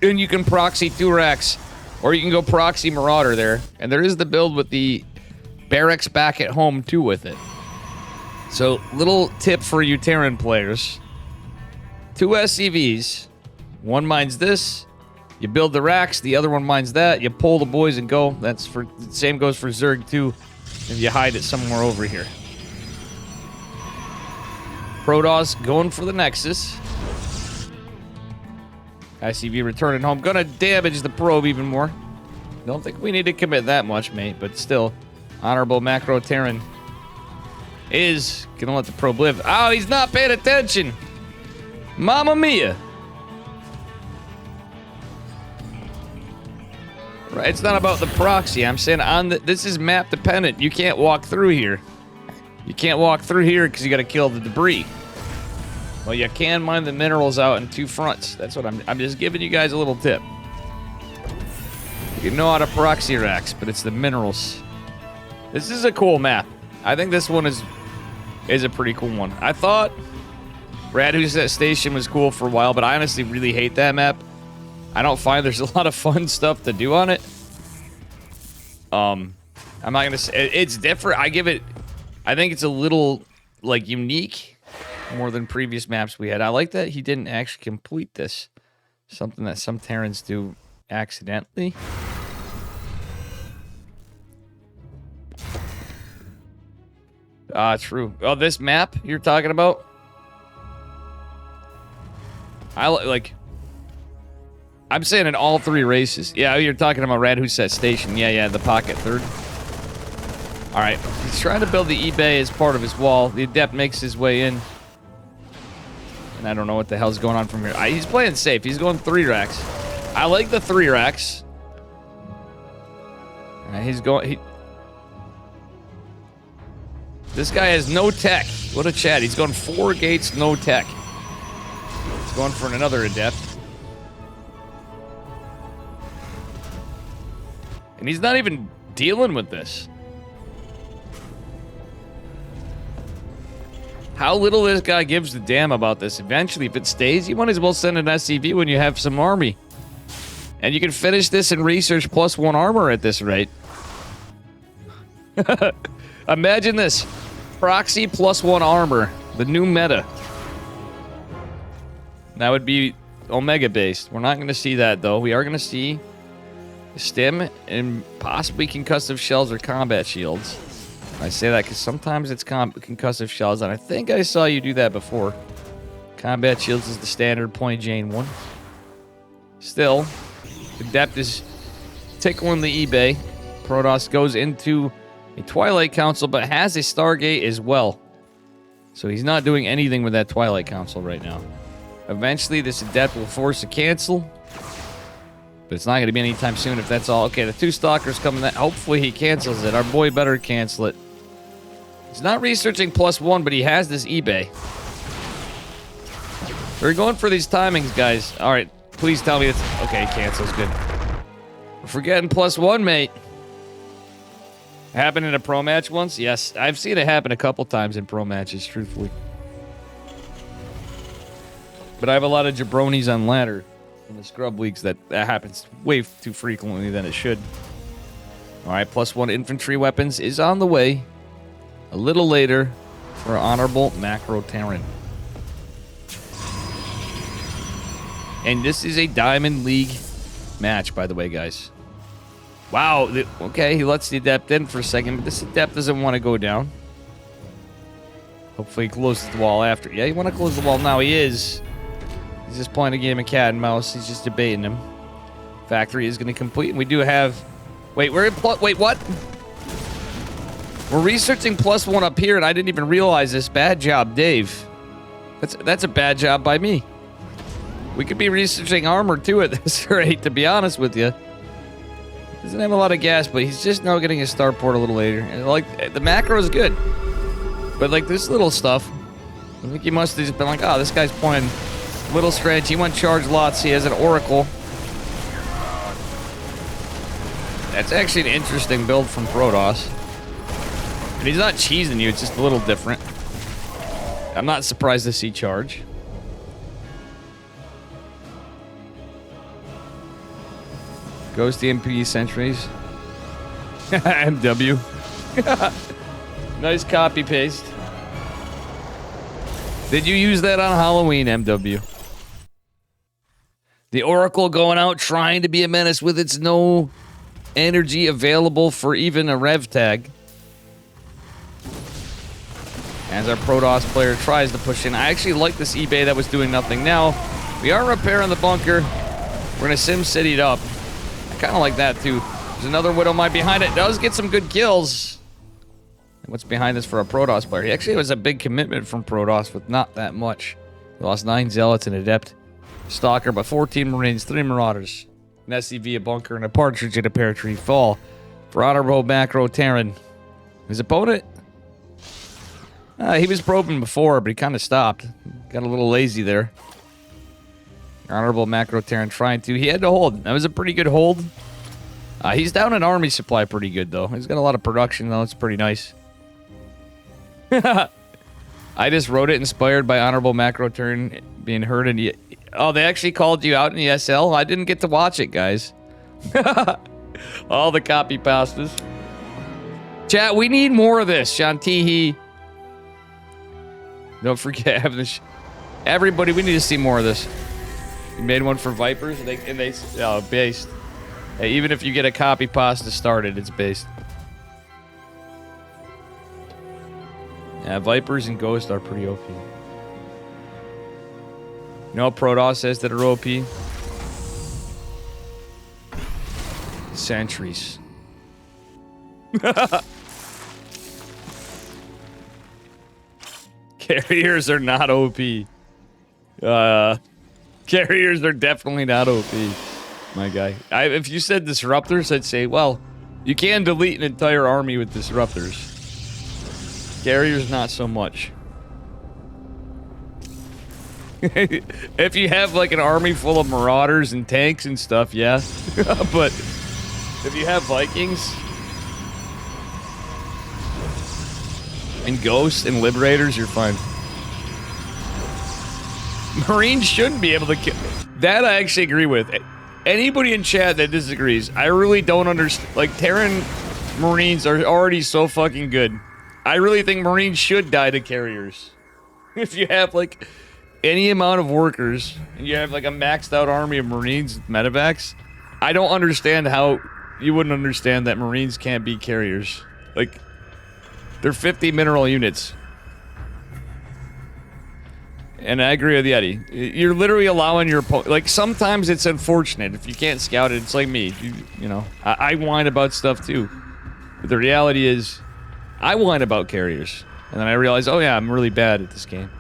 And you can proxy 2 racks. Or you can go proxy Marauder there. And there is the build with the barracks back at home too with it. So, little tip for you Terran players. 2 SCVs. One mines this. You build the racks. The other one mines that. You pull the boys and go. That's for same goes for Zerg too. If you hide it somewhere over here. Protoss going for the Nexus. ICV returning home. Gonna damage the probe even more. Don't think we need to commit that much, mate. But still, honorable macroterran is gonna let the probe live. Oh, he's not paying attention. Mamma mia. Right, it's not about the proxy. I'm saying this is map dependent. You can't walk through here. You can't walk through here because you got to kill the debris. Well, you can mine the minerals out in 2 fronts. That's what I'm just giving you guys a little tip. You know how to proxy racks, but it's the minerals. This is a cool map. I think this one is a pretty cool one. I thought Radhuset Station was cool for a while, but I honestly really hate that map. I don't find there's a lot of fun stuff to do on it. I'm not gonna say it's different. I think it's a little like unique more than previous maps we had. I like that he didn't actually complete this. Something that some Terrans do accidentally. True. Oh, this map you're talking about? I'm saying in all 3 races. Yeah, you're talking about Radhuset Station. Yeah, the pocket 3rd. Alright, he's trying to build the eBay as part of his wall. The Adept makes his way in. And I don't know what the hell's going on from here. He's playing safe. He's going 3 racks. I like the 3 racks. This guy has no tech. What a chat. He's going 4 gates, no tech. He's going for another Adept. And he's not even dealing with this. How little this guy gives a damn about this. Eventually, if it stays, you might as well send an SCV when you have some army. And you can finish this in research +1 armor at this rate. Imagine this. Proxy +1 armor. The new meta. That would be Omega based. We're not going to see that, though. We are going to see stim and possibly concussive shells or combat shields. I say that because sometimes it's concussive shells, and I think I saw you do that before. Combat shields is the standard point Jane one. Still, Adept is tickling the eBay. Protoss goes into a Twilight Council, but has a Stargate as well. So he's not doing anything with that Twilight Council right now. Eventually, this Adept will force a cancel. But it's not going to be anytime soon if that's all. Okay, the 2 Stalkers coming. Hopefully he cancels it. Our boy better cancel it. He's not researching +1, but he has this eBay. We're going for these timings, guys. All right, please tell me it's... Okay, cancels. Good. We're forgetting +1, mate. Happened in a pro match once? Yes, I've seen it happen a couple times in pro matches, truthfully. But I have a lot of jabronis on ladder. In the scrub leagues, that happens way too frequently than it should. Alright, +1 infantry weapons is on the way. A little later for honorable macroterran. And this is a Diamond League match, by the way, guys. Wow, okay, he lets the Adept in for a second, but this Adept doesn't want to go down. Hopefully he closes the wall after. Yeah, you want to close the wall now. He is. He's just playing a game of cat and mouse. He's just debating him. Factory is going to complete, and we do have... Wait, we're in... Wait, what? We're researching +1 up here, and I didn't even realize this. Bad job, Dave. That's a bad job by me. We could be researching armor, too, at this rate, to be honest with you. Doesn't have a lot of gas, but he's just now getting his starport a little later. And, like, the macro is good. But, like, this little stuff... I think he must have just been like, oh, this guy's playing a little strange. He went charge lots. He has an Oracle. That's actually an interesting build from Protoss. And he's not cheesing you, it's just a little different. I'm not surprised to see charge. Ghost MP sentries. MW. Nice copy paste. Did you use that on Halloween, MW? The Oracle going out trying to be a menace with its no energy available for even a rev tag. As our Protoss player tries to push in. I actually like this eBay that was doing nothing. Now, we are repairing the bunker. We're going to Sim City it up. I kind of like that, too. There's another Widow Mine behind it. Does get some good kills. And what's behind this for a Protoss player? He actually was a big commitment from Protoss with not that much. He lost 9 Zealots, an Adept, Stalker, but 14 Marines, 3 Marauders, an SCV, a Bunker, and a Partridge in a Pear Tree fall for Honorable Macroterran. His opponent? He was probing before, but he kind of stopped. Got a little lazy there. Honorable Macroterran trying to. He had to hold. That was a pretty good hold. He's down in army supply pretty good, though. He's got a lot of production, though. It's pretty nice. I just wrote it inspired by Honorable Macroterran being heard in the... Oh, they actually called you out in the SL? I didn't get to watch it, guys. All the copy pastas. Chat, we need more of this. Shantihi. Don't forget having this. Everybody, we need to see more of this. You made one for Vipers, and they based. Hey, even if you get a copy pasta started, it's based. Yeah, Vipers and Ghost are pretty OP. You know what Protoss says that are OP? Sentries. Carriers are not OP. Carriers are definitely not OP, my guy. If you said disruptors, I'd say, well, you can delete an entire army with disruptors. Carriers, not so much. If you have like an army full of marauders and tanks and stuff, yeah. But if you have Vikings and ghosts and liberators, you're fine. Marines shouldn't be able to kill. That I actually agree with. Anybody in chat that disagrees, I really don't understand. Like, Terran Marines are already so fucking good. I really think Marines should die to carriers. If you have, like, any amount of workers, and you have, like, a maxed out army of Marines, medevacs, I don't understand how you wouldn't understand that Marines can't be carriers. Like, they're 50 mineral units. And I agree with Yeti. You're literally allowing your opponent... Like, sometimes it's unfortunate if you can't scout it. It's like me. You know, I whine about stuff, too. But the reality is, I whine about carriers. And then I realize, oh yeah, I'm really bad at this game.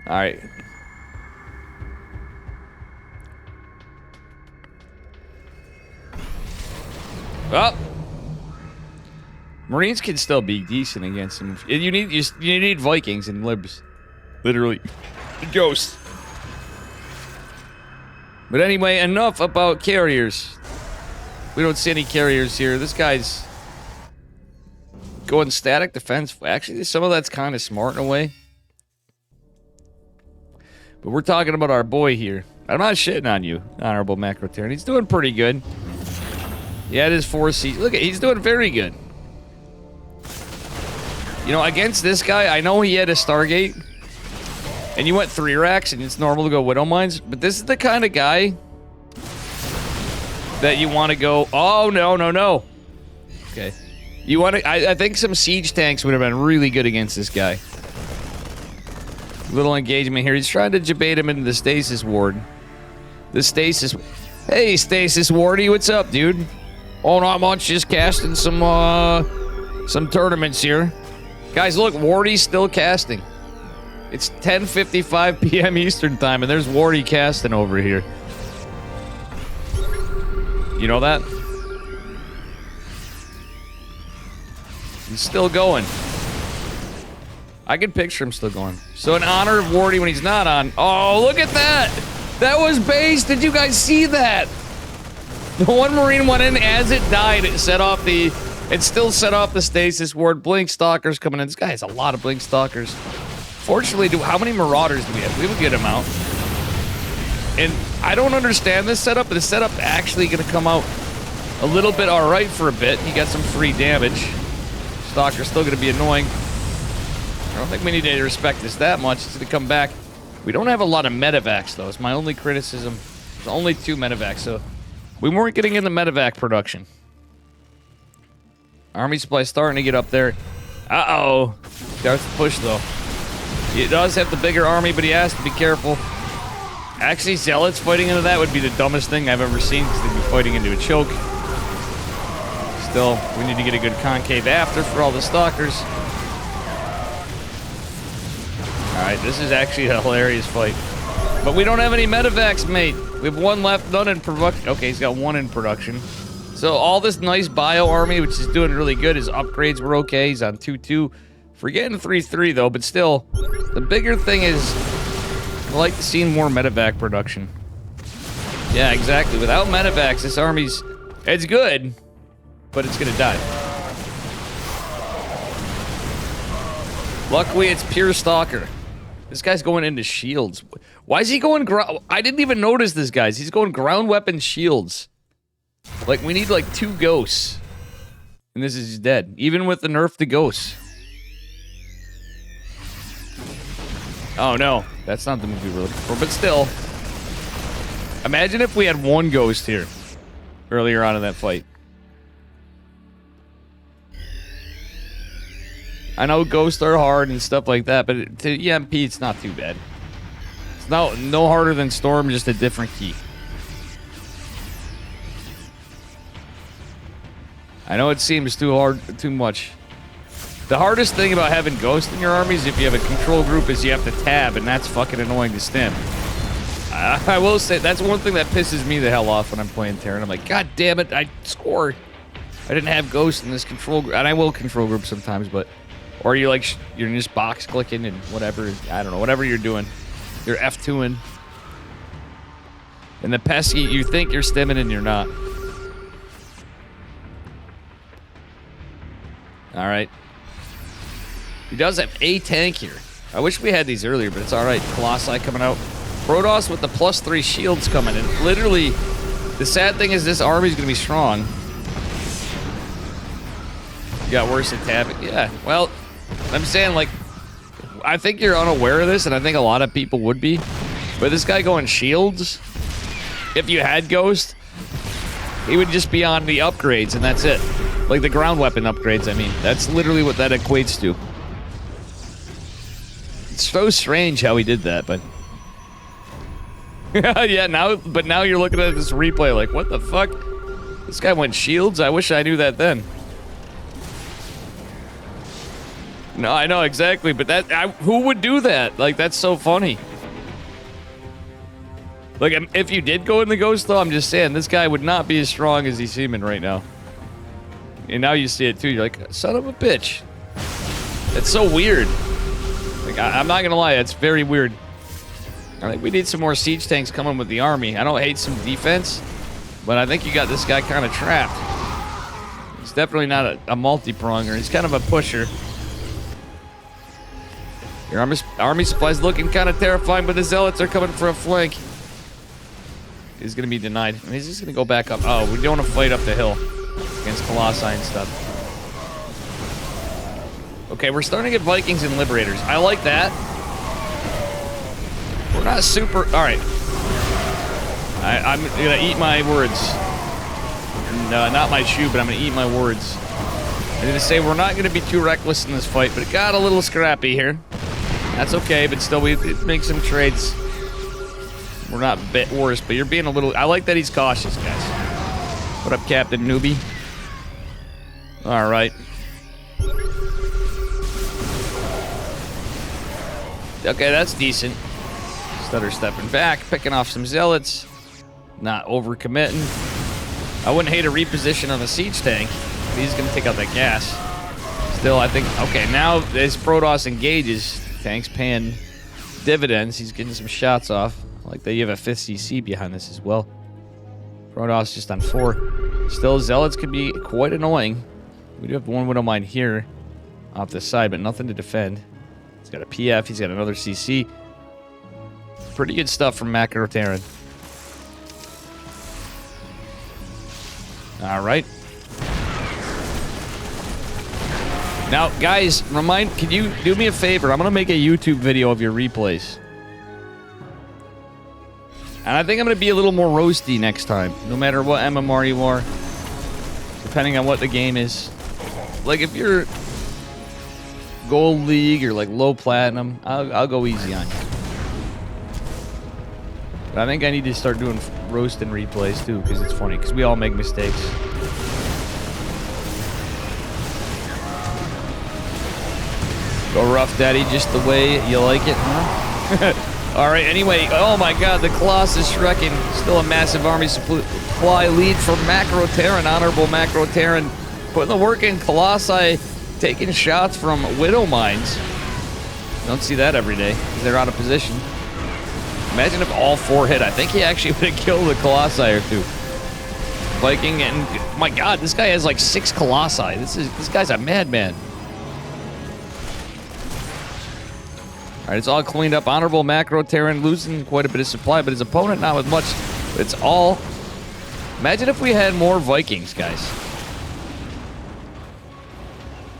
Alright. Well... Marines can still be decent against them. You need Vikings and libs, literally, ghosts. But anyway, enough about carriers. We don't see any carriers here. This guy's going static defense. Actually, some of that's kind of smart in a way. But we're talking about our boy here. I'm not shitting on you, Honorable Macroterran. He's doing pretty good. He had his 4 seats. Look, he's doing very good. You know, against this guy, I know he had a Stargate, and you went 3 racks, and it's normal to go Widow Mines, but this is the kind of guy that you want to go, oh, no, no, no. Okay. You want to, I think some siege tanks would have been really good against this guy. Little engagement here. He's trying to debate him into the Stasis Ward. The Stasis... Hey, Stasis Wardy, what's up, dude? Oh, not much, just casting some tournaments here. Guys, look, Wardy's still casting. It's 10:55 p.m. Eastern time, and there's Wardy casting over here. You know that? He's still going. I can picture him still going. So in honor of Wardy when he's not on. Oh, look at that! That was base. Did you guys see that? The one Marine went in as it died. It set off the... It still set off the stasis ward. Blink Stalkers coming in. This guy has a lot of Blink Stalkers. Fortunately, how many Marauders do we have? We have a good amount. And I don't understand this setup, but the setup actually going to come out a little bit alright for a bit. He got some free damage. Stalker's still going to be annoying. I don't think we need to respect this that much. It's going to come back. We don't have a lot of medevacs, though. It's my only criticism. There's only 2 medevacs, so we weren't getting in the medevac production. Army supply starting to get up there. Uh-oh. Starts to push, though. He does have the bigger army, but he has to be careful. Actually, Zealots fighting into that would be the dumbest thing I've ever seen, because they'd be fighting into a choke. Still, we need to get a good concave after for all the Stalkers. Alright, this is actually a hilarious fight. But we don't have any medevacs, mate. We have 1 left, none in production. Okay, he's got 1 in production. So all this nice bio army, which is doing really good, his upgrades were okay. He's on 2-2. Forgetting 3-3, though, but still, the bigger thing is I like to see more medevac production. Yeah, exactly. Without medevacs, this army's... It's good, but it's gonna die. Luckily, it's pure Stalker. This guy's going into shields. Why is he going ground? I didn't even notice this, guys. He's going ground weapon shields. Like, we need, like, 2 ghosts. And this is dead. Even with the nerf to ghosts. Oh, no. That's not the move we were looking for. But still. Imagine if we had 1 ghost here. Earlier on in that fight. I know ghosts are hard and stuff like that, but to EMP, it's not too bad. It's no harder than Storm, just a different key. I know it seems too hard, too much. The hardest thing about having ghosts in your armies, if you have a control group, is you have to tab, and that's fucking annoying to stem. I will say, that's one thing that pisses me the hell off when I'm playing Terran. I'm like, God damn it, I scored. I didn't have ghosts in this control group, and I will control group sometimes, but... Or you're just box clicking and whatever, I don't know, whatever you're doing. You're F2ing. And the pesky, you think you're stemming and you're not. Alright. He does have a tank here. I wish we had these earlier, but it's alright. Colossi coming out. Protoss with the +3 shields coming in. Literally, the sad thing is this army's gonna be strong. You got worse at tabbing. Yeah, well, I'm saying, like, I think you're unaware of this, and I think a lot of people would be. But this guy going shields, if you had Ghost, he would just be on the upgrades, and that's it. Like the ground weapon upgrades, I mean. That's literally what that equates to. It's so strange how he did that, but... yeah, now you're looking at this replay like, what the fuck? This guy went shields? I wish I knew that then. No, I know, exactly, but who would do that? Like, that's so funny. Like, if you did go in the Ghost, though, I'm just saying, this guy would not be as strong as he's seeming right now. And now you see it, too. You're like, son of a bitch. It's so weird. Like, I'm not gonna lie, it's very weird. I think we need some more siege tanks coming with the army. I don't hate some defense, but I think you got this guy kind of trapped. He's definitely not a multi-pronger. He's kind of a pusher. Your army supply's looking kind of terrifying, but the Zealots are coming for a flank. He's going to be denied. And he's just going to go back up. Oh, we don't want to fight up the hill against Colossi and stuff. Okay, we're starting to get Vikings and Liberators. I like that. We're not super... Alright. I'm going to eat my words. Not my shoe, but I'm going to eat my words. I'm going to say we're not going to be too reckless in this fight, but it got a little scrappy here. That's okay, but still, we make some trades. We're not a bit worse, but you're being a little... I like that he's cautious, guys. What up, Captain Newbie? Alright. Okay, that's decent. Stutter stepping back, picking off some Zealots. Not overcommitting. I wouldn't hate a reposition on the siege tank. But he's going to take out that gas. Still, I think... Okay, now as Protoss engages, tank's paying dividends. He's getting some shots off. I like that you have a 5th CC behind this as well. Protoss just on 4. Still, Zealots could be quite annoying. We do have one Widow Mine here off the side, but nothing to defend. He's got a PF. He's got another CC. Pretty good stuff from Macroterran. All right. Now, guys, can you do me a favor? I'm going to make a YouTube video of your replays. And I think I'm going to be a little more roasty next time, no matter what MMR you are, depending on what the game is. Like, if you're Gold League or, like, low Platinum, I'll go easy on you. But I think I need to start doing roast and replays, too, because it's funny, because we all make mistakes. Go rough, Daddy, just the way you like it, huh? All right, anyway, oh my god, the Colossus wrecking. Still a massive army supply lead for Macroterran, honorable Macroterran. Putting the work in, Colossi taking shots from Widow Mines. Don't see that every day, because they're out of position. Imagine if all 4 hit. I think he actually would have killed a Colossi or 2. Viking, and my god, this guy has like 6 Colossi. This guy's a madman. All right, it's all cleaned up. Honorable Macroterran losing quite a bit of supply, but his opponent not with much. It's all... Imagine if we had more Vikings, guys.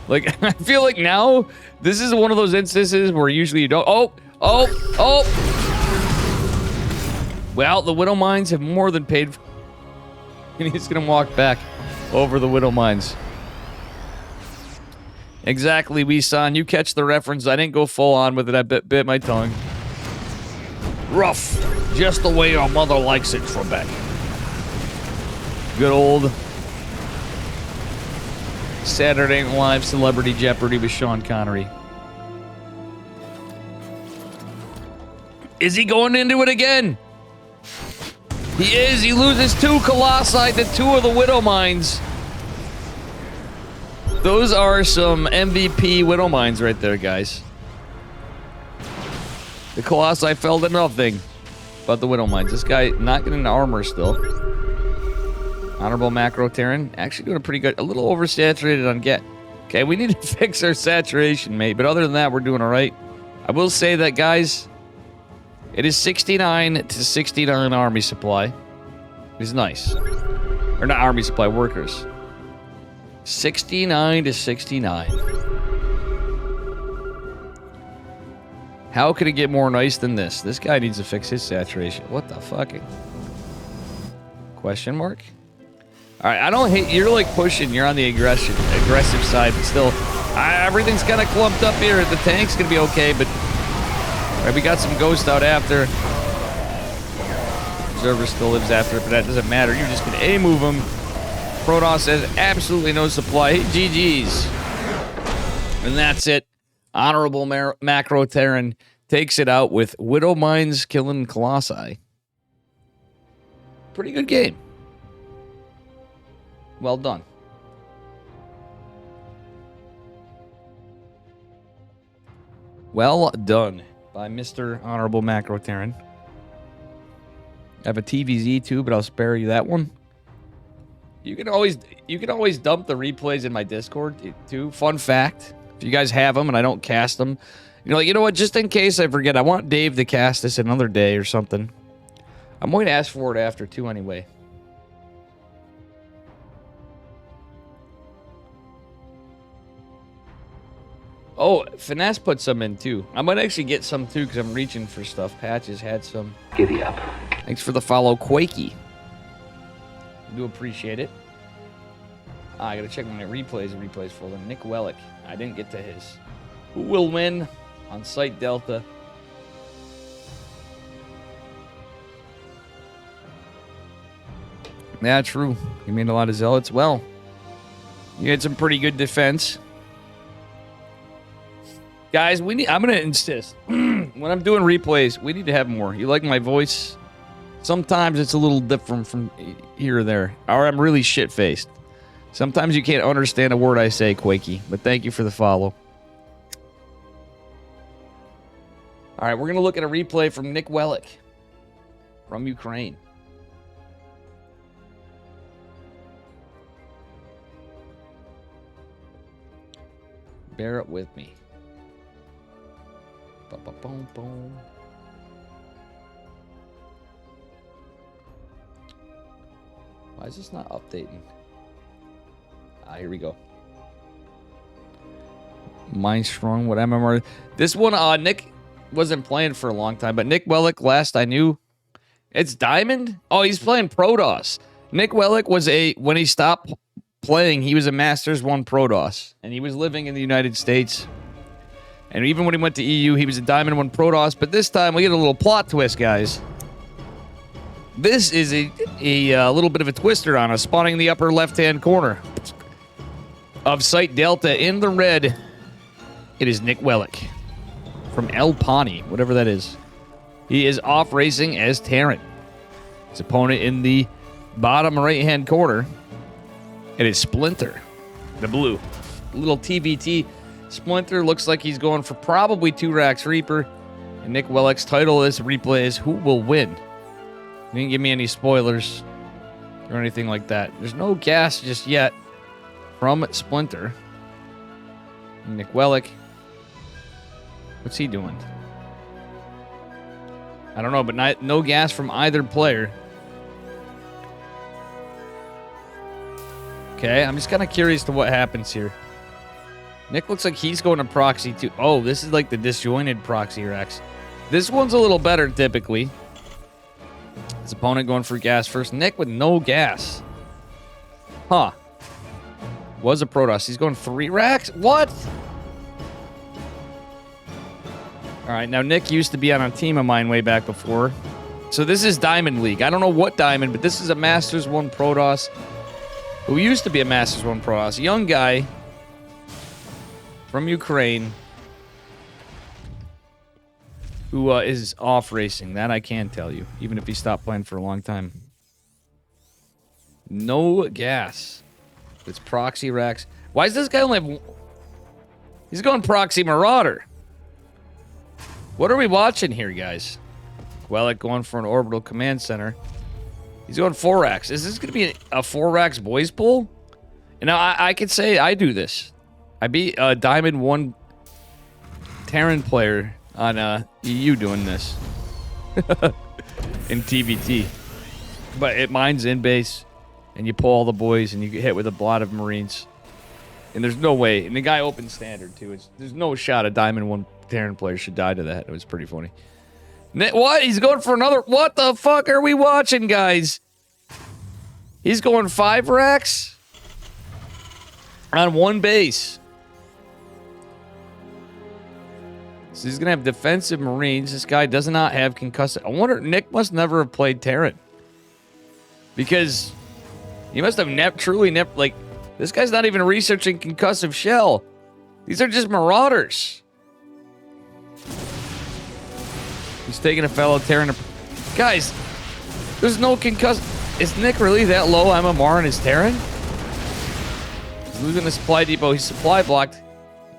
Like, I feel like now, this is one of those instances where usually you don't... Oh! Well, the Widow Mines have more than paid... And he's going to walk back over the Widow Mines. Exactly, Weeson. You catch the reference. I didn't go full on with it. I bit my tongue. Rough. Just the way your mother likes it, Trebek. Good old Saturday Night Live Celebrity Jeopardy with Sean Connery. Is he going into it again? He is. He loses 2 Colossi to 2 of the Widow Mines. Those are some MVP Widow Mines right there, guys. The Colossi fell to nothing but the Widow Mines. This guy not getting armor still. Honorable Macroterran actually doing a pretty good. A little oversaturated on get. Okay, we need to fix our saturation, mate. But other than that, we're doing all right. I will say that, guys, it is 69 to 69 army supply. It's nice. Or not army supply, workers. 69 to 69. How could it get more nice than this? This guy needs to fix his saturation. What the fucking... Question mark? Alright, I don't hate... You're like pushing. You're on the aggressive side, but still... everything's kind of clumped up here. The tank's going to be okay, but... Alright, we got some ghost out after. Observer still lives after it, but that doesn't matter. You're just going to A-move him. Protoss has absolutely no supply. GG's. And that's it. Honorable Macroterran takes it out with Widow Mines killing Colossi. Pretty good game. Well done. Well done by Mr. Honorable Macroterran. I have a TVZ too, but I'll spare you that one. You can always dump the replays in my Discord too. Fun fact, if you guys have them and I don't cast them, you're like, you know what? Just in case I forget, I want Dave to cast this another day or something. I'm going to ask for it after too, anyway. Oh, Finesse put some in too. I might actually get some too because I'm reaching for stuff. Patches had some. Giddy up. Thanks for the follow, Quakey. I do appreciate it. I gotta check my replays folder. Nikwelik. I didn't get to his. Who will win on Site Delta? Yeah, true. You made a lot of zealots. Well, you had some pretty good defense. Guys, I'm gonna insist. When I'm doing replays, we need to have more. You like my voice? Sometimes it's a little different from here or there. Or I'm really shit-faced. Sometimes you can't understand a word I say, Quakey, but thank you for the follow. All right, we're going to look at a replay from nikwelik from Ukraine. Bear it with me. Ba-ba-boom-boom. Why is this not updating? Ah, here we go. Mind Strong, what MMR? This one, Nick wasn't playing for a long time, but nikwelik, last I knew, it's Diamond? Oh, he's playing Protoss. nikwelik was when he stopped playing, he was a Masters 1 Protoss, and he was living in the United States. And even when he went to EU, he was a Diamond 1 Protoss, but this time we get a little plot twist, guys. This is a little bit of a twister on us, spawning in the upper left-hand corner of Site Delta in the red. It is nikwelik from El Pani, whatever that is. He is off racing as Terran. His opponent in the bottom right-hand corner, it is Splinter, the blue. Little TBT. Splinter looks like he's going for probably 2 racks Reaper. And nikwelik's title of this replay is Who Will Win? He didn't give me any spoilers or anything like that. There's no gas just yet from Splinter. nikwelik, what's he doing? I don't know, but no gas from either player. Okay, I'm just kind of curious to what happens here. Nick looks like he's going to proxy too. Oh, this is like the disjointed proxy racks. This one's a little better typically. His opponent going for gas first. Nick with no gas. Huh. Was a Protoss. He's going 3 racks? What? All right, now Nick used to be on a team of mine way back before. So this is Diamond League. I don't know what Diamond, but this is a Masters 1 Protoss who used to be a Masters 1 Protoss. Young guy from Ukraine who is off racing. That I can tell you, even if he stopped playing for a long time. No gas. It's proxy racks. Why does this guy only have... He's going proxy Marauder. What are we watching here, guys? nikwelik going for an orbital command center. He's going 4 racks. Is this going to be a 4 racks boys pool? And now I could say I do this. I beat a Diamond 1 Terran player on EU doing this. In TVT. But mine's in base. And you pull all the boys and you get hit with a blot of Marines. And there's no way. And the guy opened standard too. There's no shot a Diamond 1 Terran player should die to that. It was pretty funny. What? He's going for another... What the fuck are we watching, guys? He's going 5 racks? On 1 base. So he's going to have defensive Marines. This guy does not have concussive... I wonder... Nick must never have played Terran. Because... He must have truly never... Like, this guy's not even researching concussive shell. These are just Marauders. He's taking a fellow Terran. Guys, there's no concussive... Is Nick really that low MMR in his Terran? He's losing the supply depot. He's supply blocked.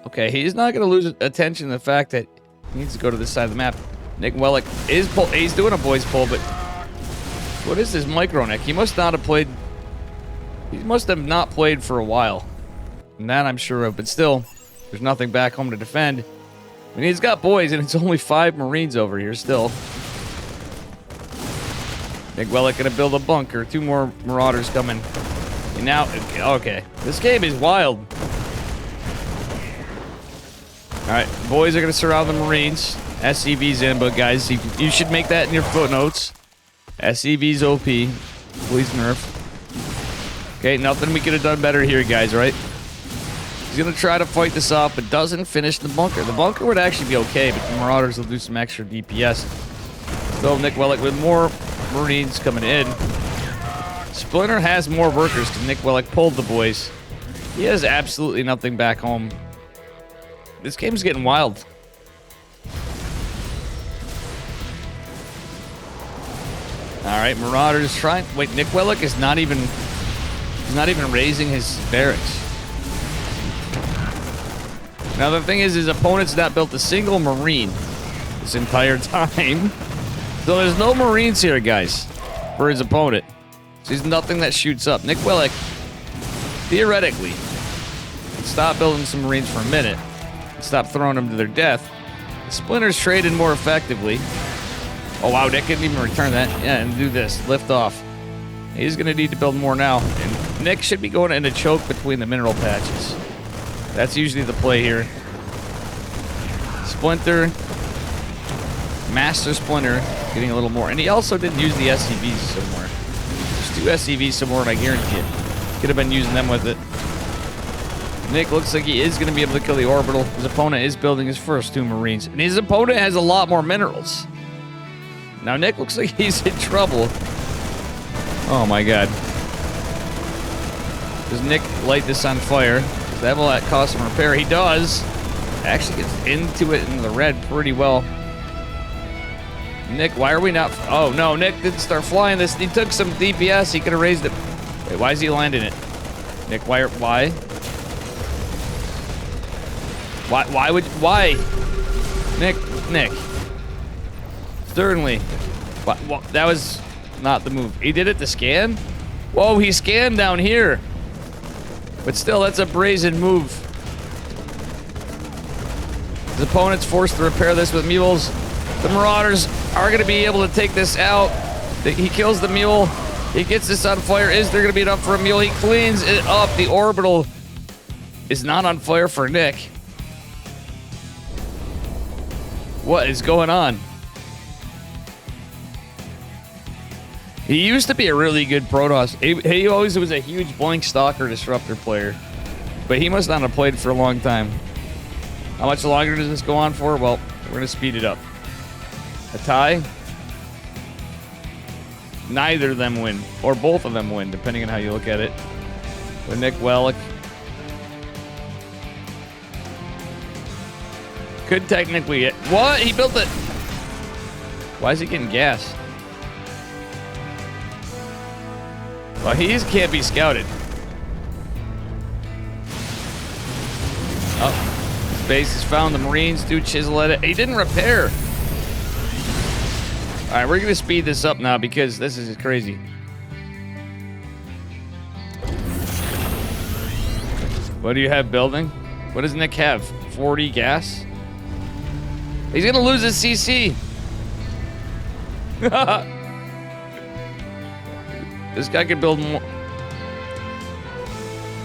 Okay, he's not going to lose attention to the fact that he needs to go to this side of the map. nikwelik is he's doing a boys pull, but what is this micro Nick? He must not have played... He must have not played for a while. And that I'm sure of, but still, there's nothing back home to defend. I mean, he's got boys, and it's only 5 Marines over here still. nikwelik gonna build a bunker. 2 more Marauders coming. And now, okay. This game is wild. Alright, boys are gonna surround the Marines. SCV's in, but guys, you should make that in your footnotes. SCV's OP. Please nerf. Okay, nothing we could have done better here, guys, right? He's going to try to fight this off, but doesn't finish the bunker. The bunker would actually be okay, but the Marauders will do some extra DPS. So nikwelik with more Marines coming in. Splinter has more workers because nikwelik pulled the boys. He has absolutely nothing back home. This game's getting wild. All right, Marauders trying... Wait, nikwelik is not even... He's not even raising his barracks. Now the thing is, his opponent's not built a single Marine this entire time. So there's no Marines here, guys, for his opponent. So he's nothing that shoots up. Nikwelik, theoretically, stop building some Marines for a minute. Stop throwing them to their death. The Splinters traded more effectively. Oh, wow, Nick couldn't even return that. Yeah, and do this. Lift off. He's going to need to build more now. And Nick should be going in a choke between the mineral patches. That's usually the play here. Splinter. Master Splinter getting a little more. And he also didn't use the SCVs somewhere. There's 2 SCVs somewhere, and I guarantee it. Could have been using them with it. Nick looks like he is going to be able to kill the orbital. His opponent is building his first 2 Marines. And his opponent has a lot more minerals. Now Nick looks like he's in trouble. Oh my god. Does Nick light this on fire? That will cost him repair. He does. Actually gets into it in the red pretty well. Nick, why are we not... Oh, no, Nick didn't start flying this. He took some DPS. He could have raised it. Wait, why is he landing it? Nick, why? Why? Nick. Certainly. That was not the move. He did it to scan? Whoa, he scanned down here. But still, that's a brazen move. His opponent's forced to repair this with mules. The Marauders are going to be able to take this out. He kills the mule. He gets this on fire. Is there going to be enough for a mule? He cleans it up. The orbital is not on fire for Nick. What is going on? He used to be a really good Protoss. He always was a huge blank stalker disruptor player. But he must not have played for a long time. How much longer does this go on for? Well, we're going to speed it up. A tie? Neither of them win. Or both of them win, depending on how you look at it. With Nikwelik. Could technically... What? He built it... Why is he getting gas? Well, he can't be scouted. Oh. His base is found. The Marines do chisel at it. He didn't repair. Alright, we're going to speed this up now because this is crazy. What do you have building? What does Nick have? 40 gas? He's going to lose his CC. This guy could build more.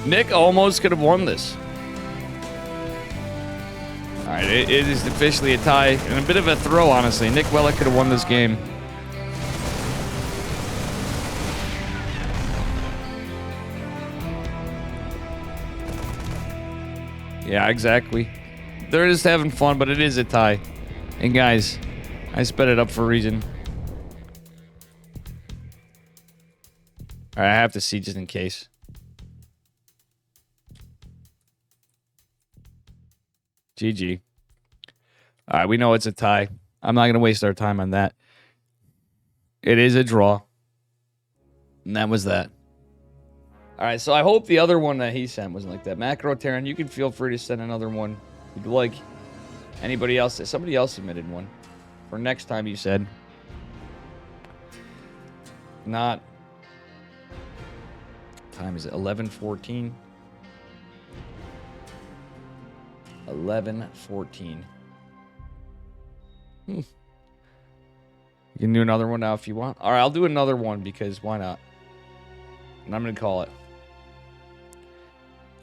Nick almost could have won this. Alright, it is officially a tie. And a bit of a throw, honestly. Nikwelik could have won this game. Yeah, exactly. They're just having fun, but it is a tie. And guys, I sped it up for a reason. Alright, I have to see just in case. GG. Alright, we know it's a tie. I'm not going to waste our time on that. It is a draw. And that was that. Alright, so I hope the other one that he sent wasn't like that. Macroterran, you can feel free to send another one if you'd like. Anybody else? Somebody else submitted one. For next time, you said. Not... Time is it? 11:14. 11:14. You can do another one now if you want. All right, I'll do another one because why not? And I'm gonna call it.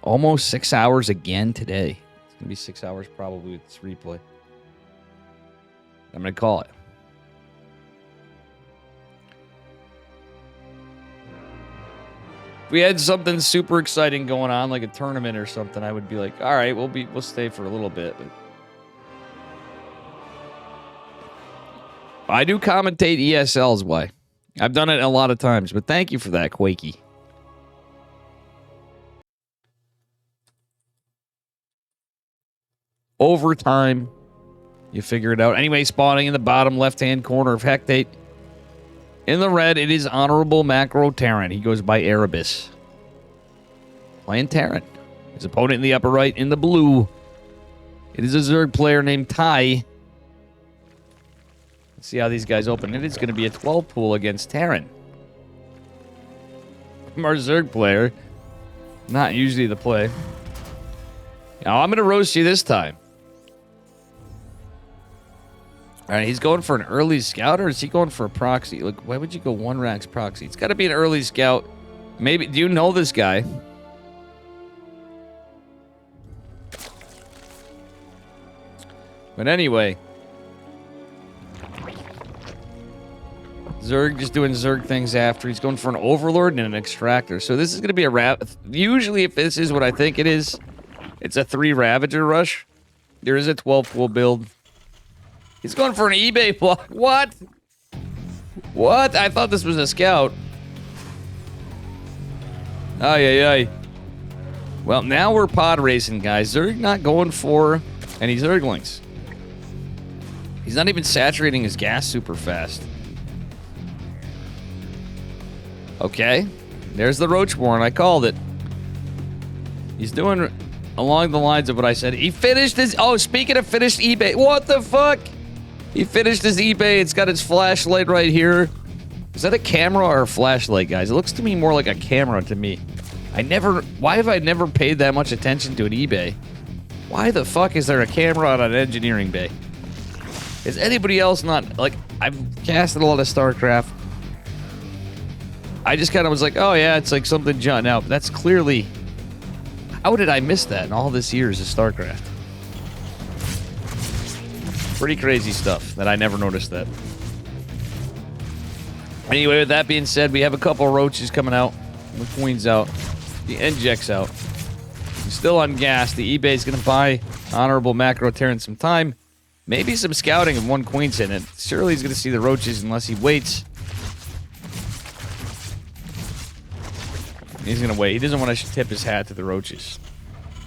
Almost 6 hours again today. It's gonna be 6 hours probably with this replay. I'm gonna call it. If we had something super exciting going on, like a tournament or something, I would be like, all right, we'll stay for a little bit. But I do commentate ESLs, why? I've done it a lot of times, but thank you for that, Quakey. Overtime. You figure it out. Anyway, spawning in the bottom left-hand corner of Hectate. In the red, it is Honorable Macroterran. He goes by Erebus. playing Terran. His opponent in the upper right in the blue. It is a Zerg player named Ty. Let's see how these guys open. It is going to be a 12 pool against Terran. From our Zerg player. Not usually the play. Now, I'm going to roast you this time. All right, he's going for an early scout, or is he going for a proxy? Look, why would you go 1 Rax proxy? It's got to be an early scout. Maybe, do you know this guy? But anyway. Zerg just doing Zerg things after. He's going for an Overlord and an Extractor. So this is going to be a usually, if this is what I think it is, it's a 3 Ravager rush. There is a 12 pool build. He's going for an eBay block. What? What? I thought this was a scout. Ay, ay, ay. Well, now we're pod racing, guys. Zerg not going for any Zerglings. He's not even saturating his gas super fast. Okay. There's the Roach Warren. I called it. He's doing along the lines of what I said. He finished his... Oh, speaking of finished eBay. What the fuck? He finished his eBay. It's got its flashlight right here. Is that a camera or a flashlight, guys? It looks to me more like a camera to me. Why have I never paid that much attention to an eBay? Why the fuck is there a camera on an engineering bay? Is anybody else not... Like, I've casted a lot of Starcraft. I just kind of was like, oh yeah, it's like something jutting out. But that's clearly... How did I miss that in all this years of Starcraft? Pretty crazy stuff that I never noticed that. Anyway, with that being said, we have a couple of roaches coming out. The Queen's out. The Inject's out. He's still on gas. The eBay's going to buy Honorable Macroterran some time. Maybe some scouting if 1 Queen's in it. Surely he's going to see the roaches unless he waits. He's going to wait. He doesn't want to tip his hat to the roaches.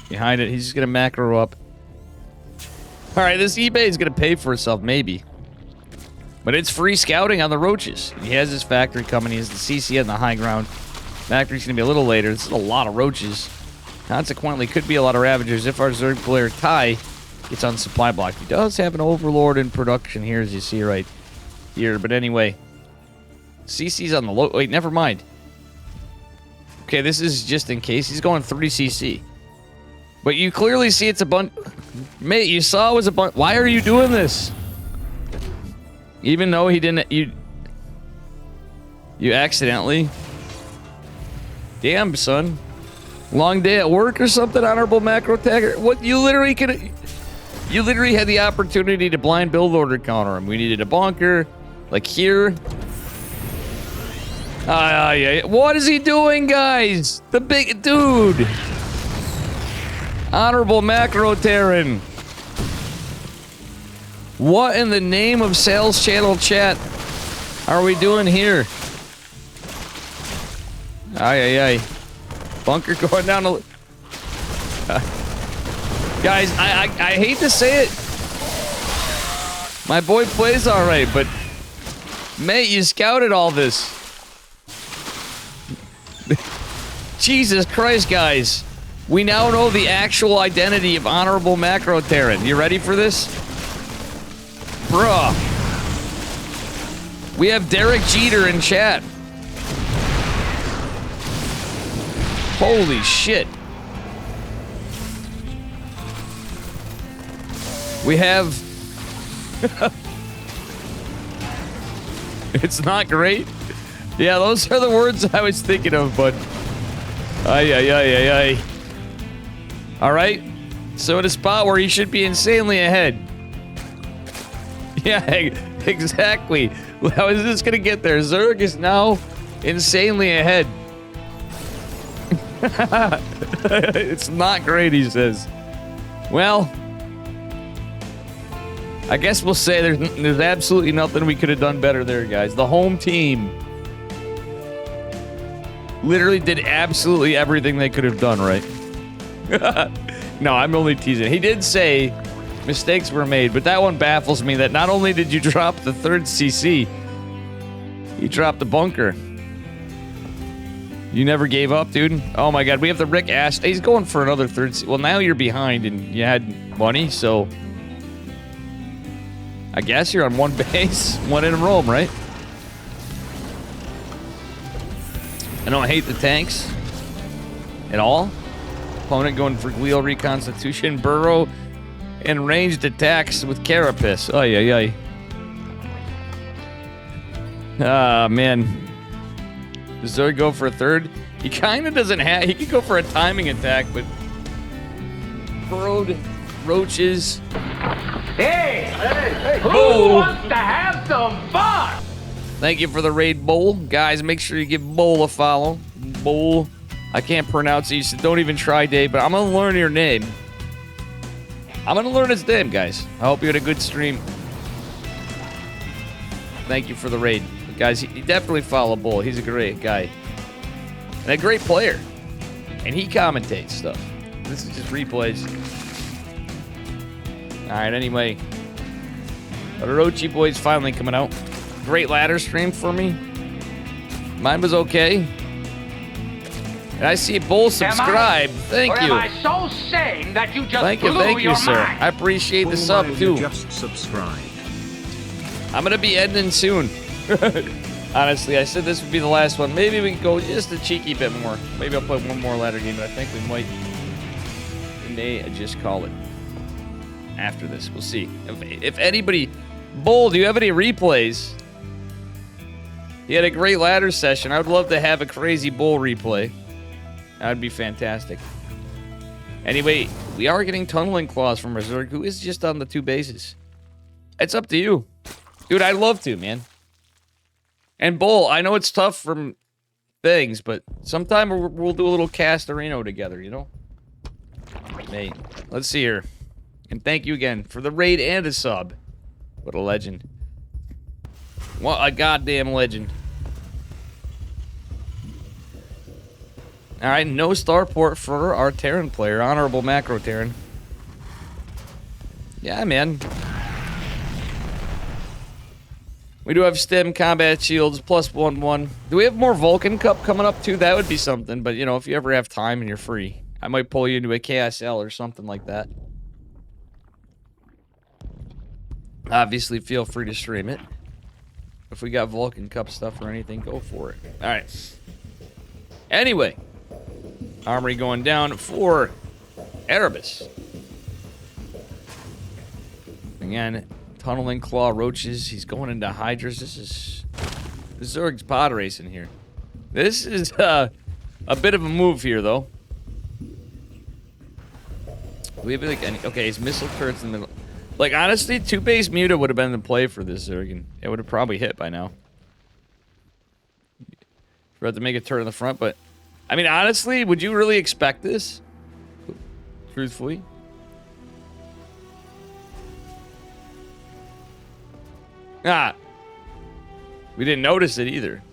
Behind it, he's just going to macro up. Alright, this eBay is going to pay for itself, maybe. But it's free scouting on the roaches. He has his factory coming. He has the CC on the high ground. Factory's going to be a little later. This is a lot of roaches. Consequently, could be a lot of Ravagers if our Zerg player Ty gets on supply block. He does have an Overlord in production here, as you see right here. But anyway, CC's on the low... Wait, never mind. Okay, this is just in case. He's going 3 CC. But you clearly see it's a bunch... Mate, you saw it was a bunch... Why are you doing this? Even though he didn't... You accidentally... Damn, son. Long day at work or something, Honorable Macroterran? What? You literally could... You literally had the opportunity to blind build order counter him. We needed a bunker. Like here. Yeah. What is he doing, guys? The big... Dude. Honorable Macroterran. What in the name of sales channel chat are we doing here? Ay. Bunker going down a... guys, I hate to say it. My boy plays alright, but... Mate, you scouted all this. Jesus Christ, guys. We now know the actual identity of Honorable Macroterran. You ready for this? Bruh. We have Derek Jeter in chat. Holy shit. We have... It's not great. Yeah, those are the words I was thinking of, but... Ay. Alright. So in a spot where he should be insanely ahead. Yeah, exactly. How is this gonna get there? Zerg is now insanely ahead. It's not great, he says. Well, I guess we'll say there's absolutely nothing we could have done better there, guys. The home team literally did absolutely everything they could have done, right? No, I'm only teasing. He did say mistakes were made, but that one baffles me that not only did you drop the 3rd CC, you dropped the bunker. You never gave up, dude? Oh my god, we have the Rick Ash. He's going for another third. Well, now you're behind and you had money, so... I guess you're on one base, one in Rome, right? I don't hate the tanks at all. Opponent going for glial reconstitution, burrow, and ranged attacks with carapace. Oh yeah. Ah, man. Does Zerg go for a third? He kind of doesn't have... He could go for a timing attack, but... Burrowed roaches. Hey! Who Bull. wants to have some fun? Thank you for the raid, Bull. Guys, make sure you give Bull a follow. Bull. I can't pronounce it, so don't even try, Dave, but I'm going to learn your name. I'm going to learn his name, guys. I hope you had a good stream. Thank you for the raid. Guys, he definitely follow Bull. He's a great guy. And a great player. And he commentates stuff. This is just replays. Alright, anyway. The Orochi boys finally coming out. Great ladder stream for me. Mine was okay. And I see Bull subscribe. Thank you. Am I so sane that you just Thank you, sir. mind? I appreciate the sub, too. Just subscribe. I'm going to be ending soon. Honestly, I said this would be the last one. Maybe we can go just a cheeky bit more. Maybe I'll play one more ladder game, but I think we may just call it after this. We'll see. If anybody... Bull, do you have any replays? You had a great ladder session. I would love to have a crazy Bull replay. That would be fantastic. Anyway, we are getting tunneling claws from Zerg, who is just on the 2 bases. It's up to you. Dude, I'd love to, man. And Bull, I know it's tough from things, but sometime we'll do a little Castorino together, you know? Hey, let's see here. And thank you again for the raid and a sub. What a legend. What a goddamn legend. Alright, no starport for our Terran player. Honorable macroterran. Yeah, man. We do have stem combat shields, +1/1. Do we have more Vulcan Cup coming up too? That would be something, but you know, if you ever have time and you're free, I might pull you into a KSL or something like that. Obviously, feel free to stream it. If we got Vulcan Cup stuff or anything, go for it. Alright. Anyway. Armory going down for Erebus. Again, tunneling claw roaches. He's going into hydras. This is Zerg's pod racing here. This is a bit of a move here, though. We have like any, okay, his missile turrets in the middle. Like honestly, 2-base Muta would have been the play for this Zerg, and it would have probably hit by now. We're about to make a turn in the front, but I mean, honestly, would you really expect this? Truthfully. Ah. We didn't notice it either.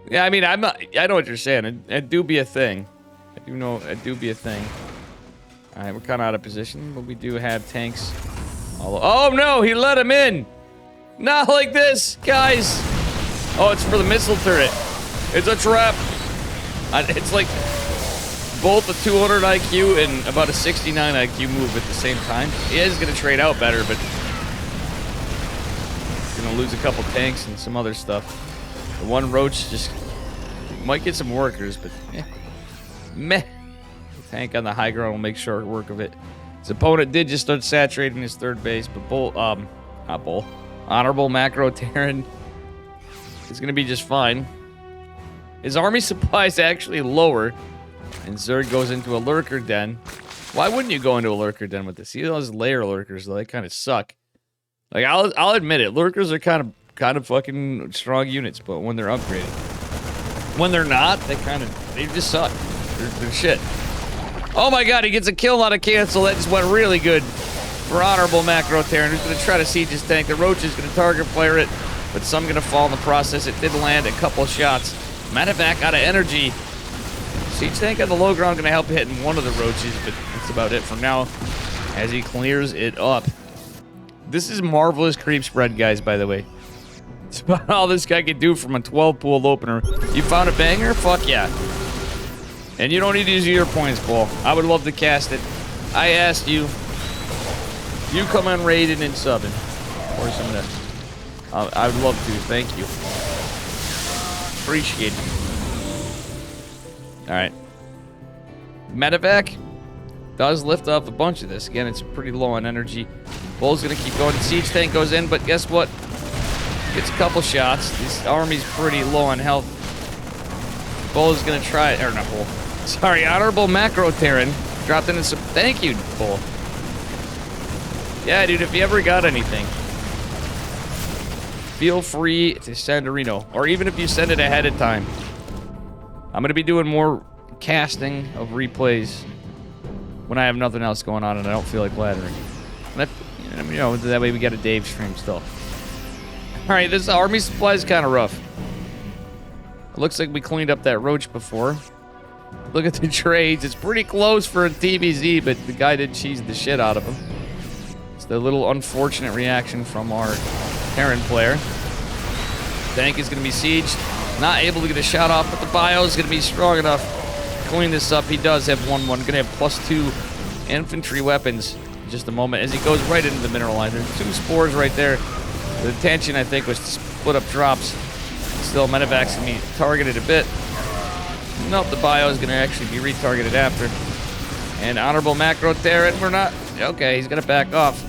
Yeah, I mean, I know what you're saying. It do be a thing. I do know it do be a thing. Alright, we're kind of out of position, but we do have tanks. Oh no, he let him in! Not like this, guys! Oh, it's for the missile turret. It's a trap. It's like both a 200 IQ and about a 69 IQ move at the same time. He is going to trade out better, but he's going to lose a couple tanks and some other stuff. The one roach just might get some workers, but meh. The tank on the high ground will make short work of it. His opponent did just start saturating his third base, but not Bull. Honorable macroterran is going to be just fine. His army supply is actually lower, and Zerg goes into a lurker den. Why wouldn't you go into a lurker den with this? See those layer lurkers, though? They kind of suck. Like, I'll admit it. Lurkers are kind of fucking strong units, but when they're upgraded. When they're not, they just suck. They're shit. Oh my god, he gets a kill on a cancel. That just went really good for Honorable macroterran, who's going to try to siege his tank. The roach is going to target flare it, but some going to fall in the process. It did land a couple shots. Medevac out of energy. Siege tank on the low ground going to help hitting one of the roaches, but that's about it for now as he clears it up. This is marvelous creep spread, guys, by the way. That's about all this guy can do from a 12 pool opener. You found a banger? Fuck yeah. And you don't need to use your points, Paul. I would love to cast it. I asked you. You come on raiding and subbing. Or some of that. I would love to. Thank you. Appreciate it. Alright. Medevac does lift up a bunch of this. Again, it's pretty low on energy. Bull's gonna keep going. Siege tank goes in, but guess what? Gets a couple shots. This army's pretty low on health. Bull is gonna try it. Or not Bull. Sorry, Honorable Macroterran dropped into some. Thank you, Bull. Yeah, dude, if you ever got anything, feel free to send a Reno. Or even if you send it ahead of time. I'm gonna be doing more casting of replays when I have nothing else going on and I don't feel like laddering. You know, that way we got a Dave stream still. Alright, this army supply is kind of rough. It looks like we cleaned up that roach before. Look at the trades. It's pretty close for a TBZ, but the guy did cheese the shit out of him. It's the little unfortunate reaction from our Terran player. Tank is going to be sieged. Not able to get a shot off, but the bio is going to be strong enough to clean this up. He does have 1-1. Going to have +2 infantry weapons in just a moment as he goes right into the mineralizer. 2 spores right there. The intention, I think, was to split up drops. Still, Medevac's going to be targeted a bit. Nope, the bio is going to actually be retargeted after. And Honorable Macroterran, we're not... Okay, he's going to back off.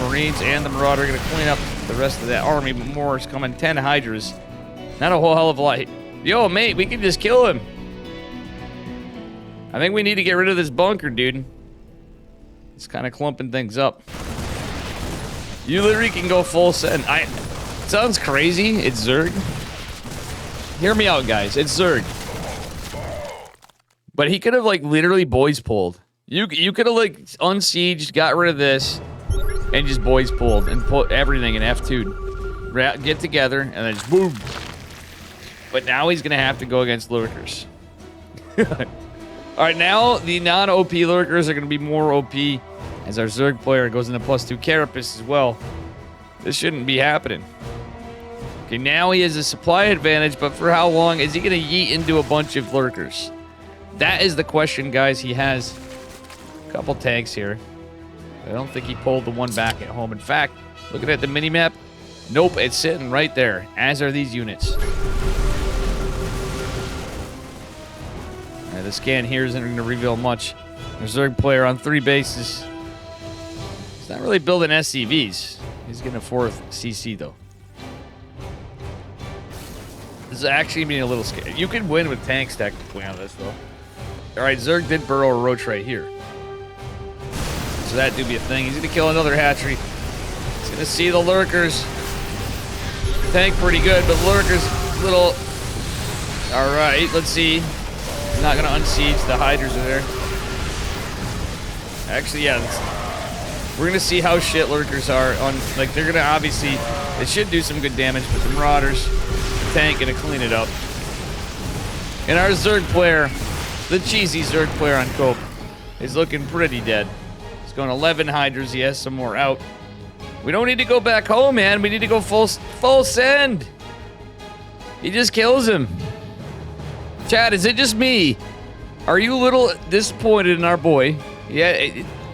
Marines and the Marauder are going to clean up the rest of that army, but more is coming. 10 Hydras. Not a whole hell of a lot. Yo, mate, we can just kill him. I think we need to get rid of this bunker, dude. It's kind of clumping things up. You literally can go full send. It sounds crazy. It's Zerg. Hear me out, guys. It's Zerg. But he could have, like, literally boys pulled. You could have, like, unsieged, got rid of this, and just boys pulled and put everything in F2'd. Get together, and then just boom. But now he's going to have to go against lurkers. Alright, now the non-OP lurkers are going to be more OP as our Zerg player goes into +2 carapace as well. This shouldn't be happening. Okay, now he has a supply advantage, but for how long is he going to yeet into a bunch of lurkers? That is the question, guys. He has a couple tanks here. I don't think he pulled the one back at home. In fact, looking at the minimap, nope, it's sitting right there, as are these units. The scan here isn't going to reveal much. There's a Zerg player on 3 bases. He's not really building SCVs. He's getting a 4th CC, though. This is actually being a little scary. You can win with tanks technically on this, though. Alright, Zerg did burrow a roach right here. So that do be a thing. He's going to kill another hatchery. He's going to see the lurkers. Tank pretty good, but lurkers little... Alright, let's see. Not going to unsiege. The hydras are there. Actually, yeah. We're going to see how shit lurkers are. Like, they're going to obviously... They should do some good damage, but the marauders, the tank, going to clean it up. And our Zerg player, the cheesy Zerg player on Cope, is looking pretty dead. He's going 11 hydras. He has some more out. We don't need to go back home, man. We need to go full send. He just kills him. Chad, is it just me? Are you a little disappointed in our boy? Yeah,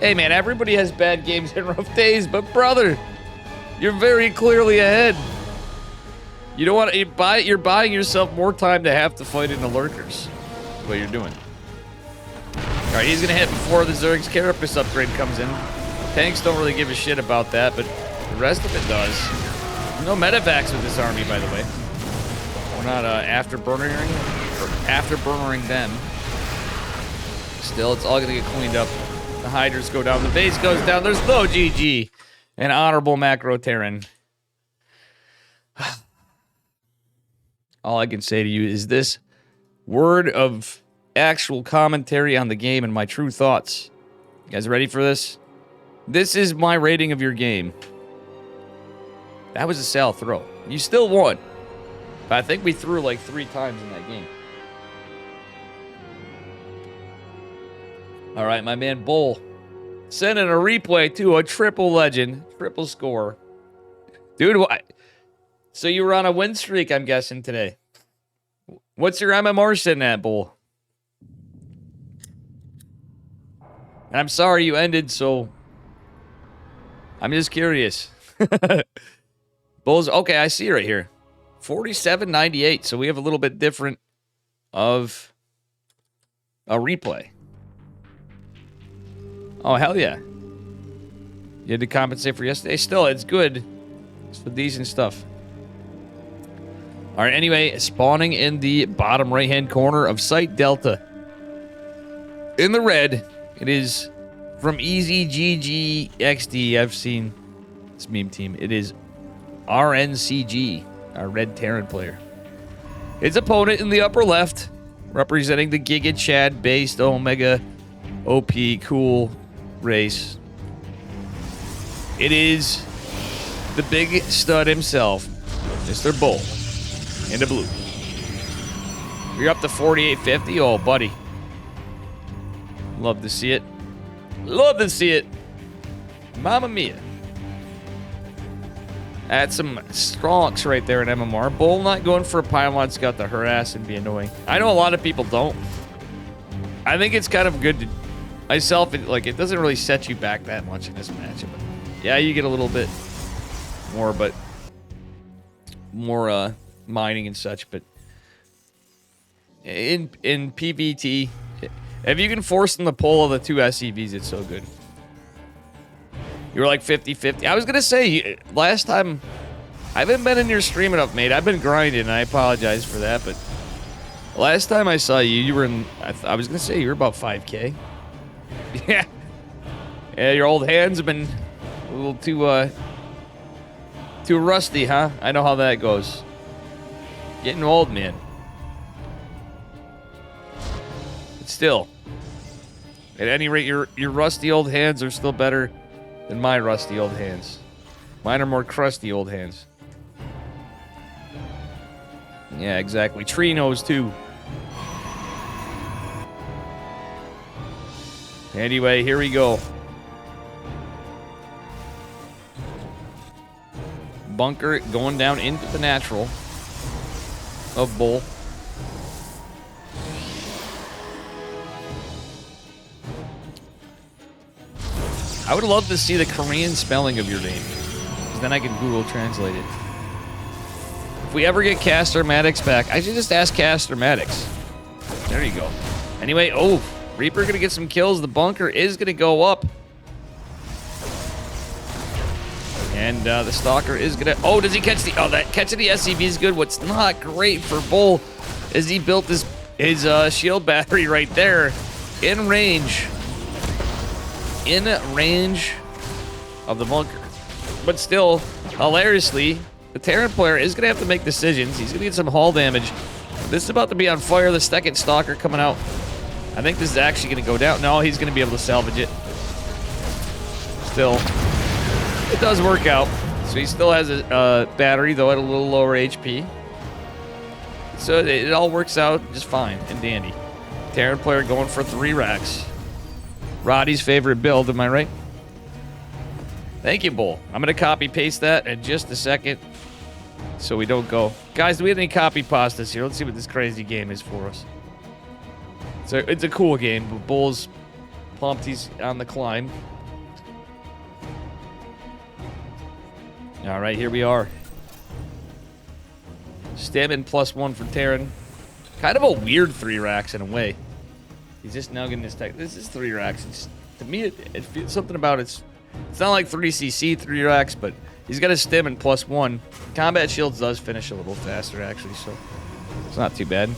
hey man, everybody has bad games and rough days, but brother, you're very clearly ahead. You don't want to you're buying yourself more time to have to fight in the lurkers. That's what you're doing. All right, he's gonna hit before the Zerg's carapace upgrade comes in. Tanks don't really give a shit about that, but the rest of it does. No medevacs with this army, by the way. We're not afterburnering them. Still, it's all gonna get cleaned up. The hydras go down, the base goes down. There's no GG. An honorable Macroterran. All I can say to you is this word of actual commentary on the game and my true thoughts. You guys ready for this? This is my rating of your game. That was a Sal throw. You still won. But I think we threw like 3 times in that game. All right, my man Bull. Sending a replay to a triple legend. Triple score. Dude, So you were on a win streak, I'm guessing, today. What's your MMR sitting at, Bull? And I'm sorry you ended, so... I'm just curious. Bull's... Okay, I see right here. 47.98, so we have a little bit different of a replay. Oh, hell yeah. You had to compensate for yesterday? Still, it's good. It's for decent stuff. All right, anyway, spawning in the bottom right-hand corner of Site Delta. In the red, it is from EasyGGXD. I've seen this meme team. It is rncg, our red Terran player. His opponent in the upper left, representing the Giga Chad based Omega OP cool race. It is the big stud himself, Mr. Bull. In the blue. You're up to 4850. Oh, buddy. Love to see it. Love to see it. Mamma mia. That's some strongs right there in MMR. Bull not going for a Pylon Scout to harass and be annoying. I know a lot of people don't. I think it's kind of good to... Myself, it doesn't really set you back that much in this matchup. But yeah, you get a little bit more, but... More, mining and such, but in PvT, if you can force them to pull of the two SCVs, it's so good. You were like 50-50. I was gonna say last time I haven't been in your stream enough, mate. I've been grinding, and I apologize for that, but last time I saw you, you were in. I was gonna say you were about 5K. Yeah, yeah. Your old hands have been a little too rusty, huh? I know how that goes. Getting old, man. But still, at any rate, your rusty old hands are still better than my rusty old hands. Mine are more crusty old hands. Yeah, exactly. Trinos, too. Anyway, here we go. Bunker going down into the natural of Bull. I would love to see the Korean spelling of your name, because then I can Google Translate it. If we ever get Caster Maddox back, I should just ask Caster Maddox. There you go. Anyway, oh, Reaper gonna get some kills. The bunker is gonna go up. And the Stalker is gonna... Oh, does he catch the... Oh, that catching the SCV is good. What's not great for Bull is he built his shield battery right there in range. In range of the bunker. But still, hilariously, the Terran player is gonna have to make decisions. He's gonna get some hull damage. This is about to be on fire. The second Stalker coming out. I think this is actually gonna go down. No, he's gonna be able to salvage it. Still... It does work out. So he still has a battery, though at a little lower HP. So it all works out just fine and dandy. Terran player going for 3 racks. Roddy's favorite build, am I right? Thank you, Bull. I'm going to copy-paste that in just a second so we don't go. Guys, do we have any copy pastas here? Let's see what this crazy game is for us. So it's a cool game, but Bull's pumped. He's on the climb. All right, here we are. Stamina +1 for Terran. Kind of a weird 3 racks in a way. He's just now getting this tech. This is 3 racks. It's, to me, it feels something about it's not like 3cc 3 racks, but he's got his stamina +1. Combat shields does finish a little faster, actually, so it's not too bad.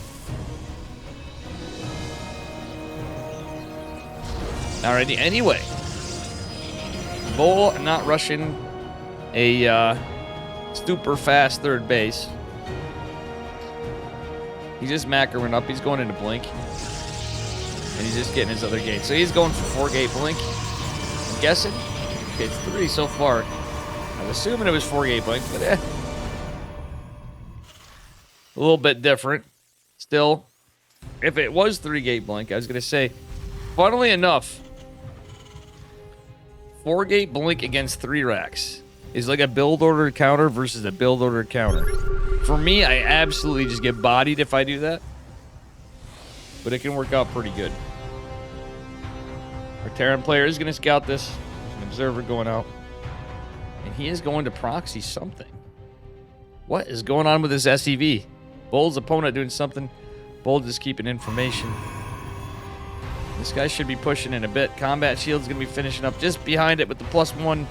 Alrighty, anyway. Bull not rushing a super fast third base. He's just macroing up. He's going into blink. And he's just getting his other gate. So he's going for 4 gate blink. I'm guessing. Okay, it's 3 so far. I was assuming it was 4 gate blink, but a little bit different. Still, if it was 3 gate blink, I was going to say, funnily enough, 4 gate blink against 3 racks. is like a build order counter versus a build order counter. For me, I absolutely just get bodied if I do that. But it can work out pretty good. Our Terran player is going to scout this. There's an observer going out. And he is going to proxy something. What is going on with this SEV? Bull's opponent doing something. Bull just keeping information. This guy should be pushing in a bit. Combat shield's going to be finishing up just behind it with the +1.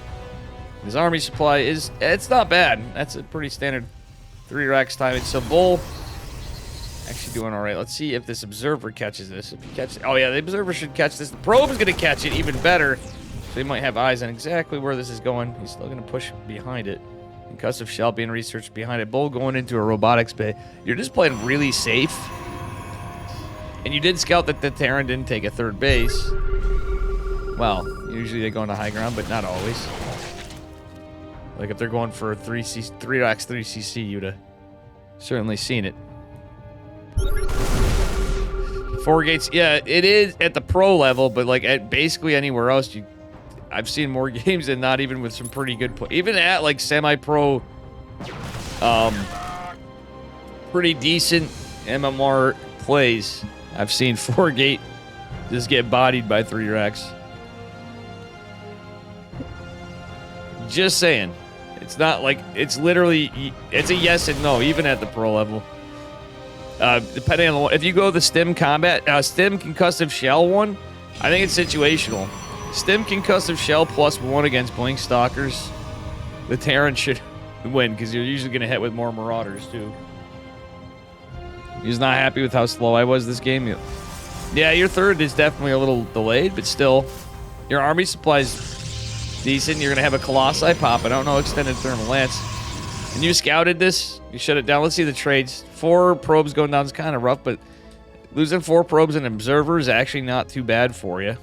His army supply is... It's not bad. That's a pretty standard 3 racks timing. So Bull actually doing all right. Let's see if this observer catches this. If he catches... Oh, yeah, the observer should catch this. The probe is going to catch it even better. So he might have eyes on exactly where this is going. He's still going to push behind it. Concussive shell being researched behind it. Bull going into a robotics bay. You're just playing really safe. And you did scout that the Terran didn't take a 3rd base. Well, usually they go into high ground, but not always. Like if they're going for 3 racks 3cc, you'd have certainly seen it. 4 gates, yeah, it is at the pro level, but like at basically anywhere else, I've seen more games than not, even with some pretty good play. Even at like semi-pro, pretty decent MMR plays, I've seen 4 gate just get bodied by 3 racks. Just saying. It's not like, it's literally, it's a yes and no, even at the pro level. Depending on if you go the stim combat, stim concussive shell one, I think it's situational. Stim concussive shell +1 against blink stalkers, the Terran should win because you're usually going to hit with more marauders too. He's not happy with how slow I was this game. Yeah, your 3rd is definitely a little delayed, but still, your army supplies decent. You're going to have a Colossi pop. I don't know, extended thermal lance. And you scouted this. You shut it down. Let's see the trades. 4 probes going down is kind of rough, but losing 4 probes and observer is actually not too bad for you.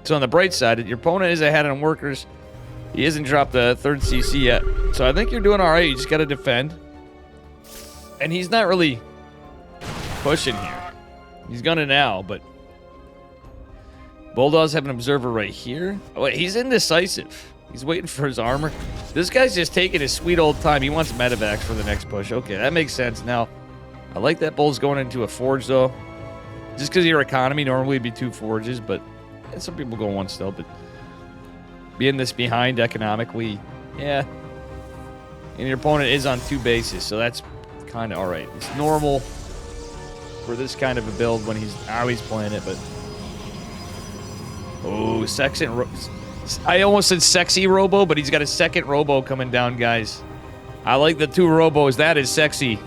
So on the bright side, your opponent is ahead on workers. He hasn't dropped the 3rd CC yet. So I think you're doing all right. You just got to defend. And he's not really pushing here. He's gonna now, but Bull does have an observer right here. Oh, wait, he's indecisive. He's waiting for his armor. This guy's just taking his sweet old time. He wants medevacs for the next push. Okay, that makes sense. Now, I like that Bull's going into a forge, though. Just because of your economy, normally it'd be 2 forges, but some people go 1 still. But being this behind economically, yeah. And your opponent is on 2 bases, so that's kind of all right. It's normal for this kind of a build when he's always playing it, but... Oh, I almost said sexy robo, but he's got a 2nd robo coming down, guys. I like the 2 robos. That is sexy.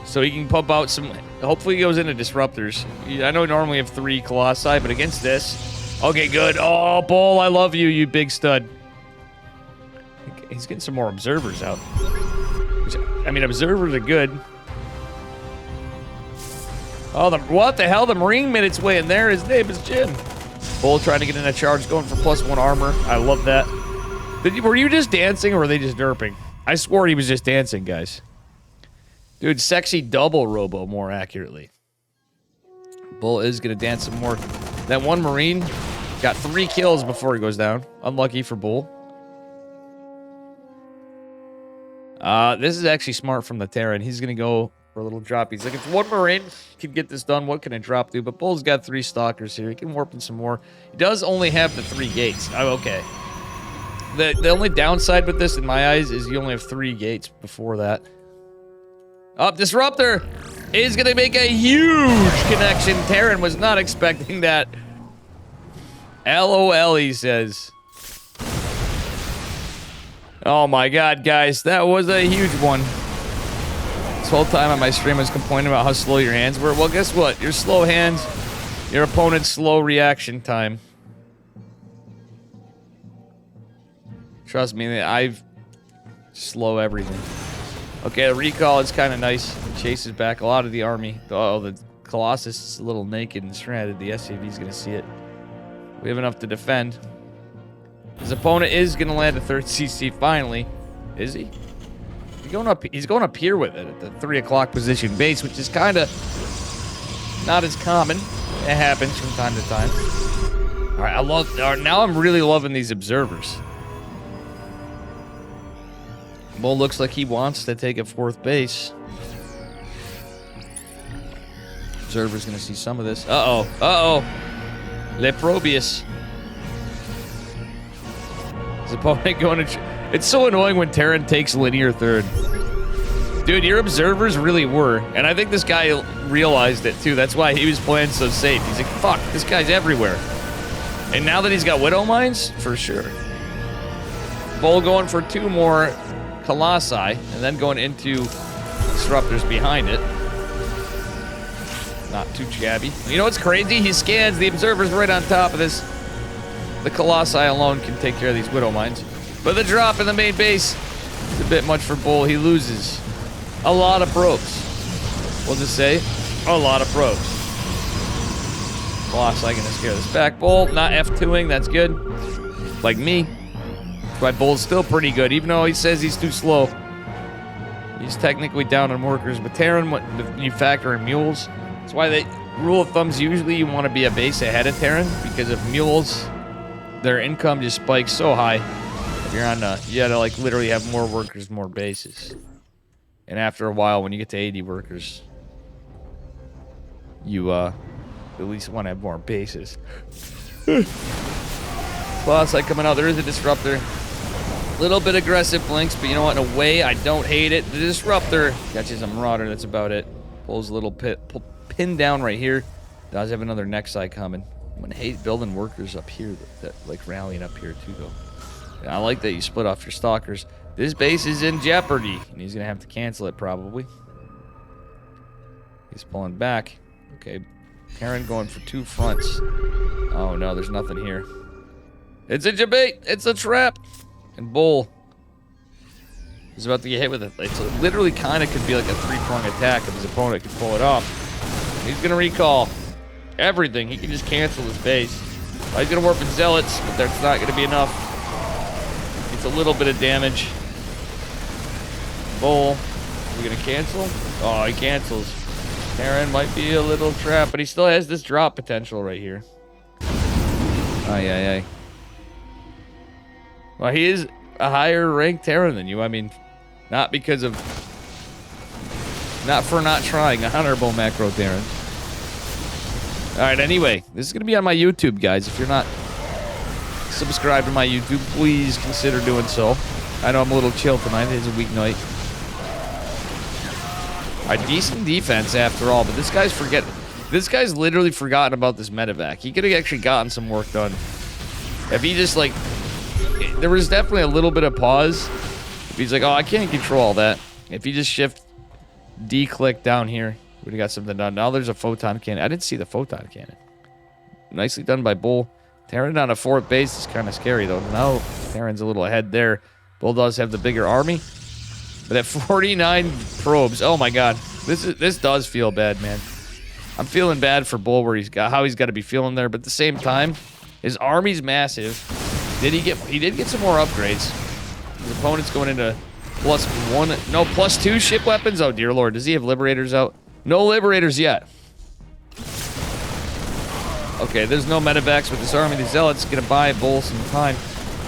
So he can pump out some... Hopefully he goes into disruptors. I know normally you have 3 colossi, but against this... Okay, good. Oh, Bull, I love you, you big stud. He's getting some more observers out. I mean, observers are good. Oh, what the hell? The Marine made its way in there. His name is Jim. Bull trying to get in a charge, going for +1 armor. I love that. Were you just dancing, or were they just derping? I swore he was just dancing, guys. Dude, sexy double robo, more accurately. Bull is going to dance some more. That 1 Marine got 3 kills before he goes down. Unlucky for Bull. This is actually smart from the Terran. He's going to go for a little drop. He's like, if 1 Marine can get this done, what can I drop to? But Bull's got 3 stalkers here. He can warp in some more. He does only have the 3 gates. Oh, okay. The only downside with this, in my eyes, is you only have 3 gates before that. Up, Disruptor is going to make a huge connection. Terran was not expecting that. LOL, he says. Oh my god, guys. That was a huge one. This whole time on my stream I was complaining about how slow your hands were. Well, guess what? Your slow hands, your opponent's slow reaction time. Trust me, I've slow everything. Okay, the recall is kind of nice. It chases back a lot of the army. Oh, the Colossus is a little naked and stranded. The SCV's going to see it. We have enough to defend. His opponent is going to land a 3rd CC finally. Is he? He's going up here with it at the 3 o'clock position base, which is kind of not as common. It happens from time to time. All right, now I'm really loving these observers. Bull looks like he wants to take a 4th base. Observer's gonna see some of this. Uh-oh. Uh-oh. Leprobius. His opponent going to... It's so annoying when Terran takes linear 3rd. Dude, your observers really were. And I think this guy realized it, too. That's why he was playing so safe. He's like, fuck, this guy's everywhere. And now that he's got Widow Mines, for sure. Bull going for 2 more Colossi, and then going into Disruptors behind it. Not too shabby. You know what's crazy? He scans the observers right on top of this. The Colossi alone can take care of these Widow Mines. But the drop in the main base is a bit much for Bull. He loses a lot of probes. We'll just say a lot of probes. Colossi gonna scare this back. Bull not F2ing. That's good. Like me. That's why Bull's still pretty good, even though he says he's too slow. He's technically down on workers, but Terran, when you factor in mules, that's why they rule of thumbs usually you want to be a base ahead of Terran, because if mules, their income just spikes so high. If you're on you gotta like literally have more workers, more bases. And after a while, when you get to 80 workers, you at least want to have more bases. Colossi coming out. There is a disruptor. Little bit aggressive blinks, but you know what? In a way, I don't hate it. The disruptor catches a marauder. That's about it. Pulls a little pin down right here. Does have another Nexi coming. I'm gonna hate building workers up here, that like rallying up here too, though. And I like that you split off your stalkers. This base is in jeopardy, and he's gonna have to cancel it probably. He's pulling back. Okay, Terran going for 2 fronts. Oh no, there's nothing here. It's a debate. It's a trap. And Bull is about to get hit with it. It's literally kind of could be like a 3-prong attack if his opponent could pull it off. He's gonna recall everything. He can just cancel his base. He's gonna warp in zealots, but that's not gonna be enough. It's a little bit of damage. Bull, we gonna cancel? Oh, he cancels. Terran might be a little trap, but he still has this drop potential right here. Ay, ay, ay. Well, he is a higher ranked Terran than you. I mean, not because of... Not for not trying. Honorable macroterran. Alright, anyway. This is going to be on my YouTube, guys. If you're not subscribed to my YouTube, please consider doing so. I know I'm a little chill tonight. It is a weeknight. A decent defense after all, but this guy's literally forgotten about this medevac. He could have actually gotten some work done. If he just, like... There was definitely a little bit of pause. If he's like, oh, I can't control all that. If you just shift D-click down here, would have got something done. Now there's a photon cannon. I didn't see the photon cannon. Nicely done by Bull. Terran on a 4th base is kind of scary, though. Now Terran's a little ahead there. Bull does have the bigger army. But at 49 probes, oh my god. This does feel bad, man. I'm feeling bad for Bull where how he's got to be feeling there. But at the same time, his army's massive. He did get some more upgrades. His opponent's going into +2 ship weapons. Oh dear lord, does he have liberators out? No liberators yet. Okay, there's no medevacs with this army. The zealot's gonna buy Bull some time.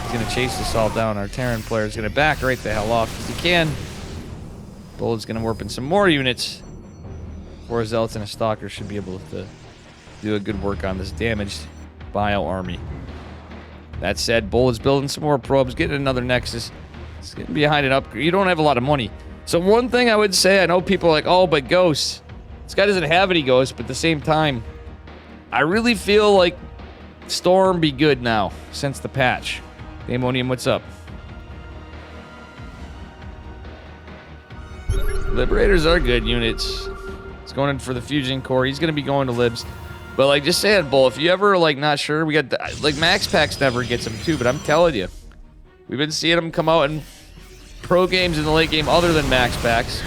He's gonna chase this all down. Our Terran player is gonna back right the hell off because he can. Bull is gonna warp in some more units. 4 zealots and a stalker should be able to do a good work on this damaged bio army. That said, Bull is building some more probes, getting another Nexus. It's getting behind an upgrade. You don't have a lot of money. So one thing I would say, I know people are like, oh, but ghosts. This guy doesn't have any ghosts, but at the same time, I really feel like Storm be good now since the patch. Ammonium, what's up? Liberators are good units. He's going in for the Fusion Core. He's going to be going to Libs. But, like, just saying, Bull, if you ever, like, not sure, we got, like, Max Packs never gets him, too, but I'm telling you, we've been seeing him come out in pro games in the late game other than Max Packs.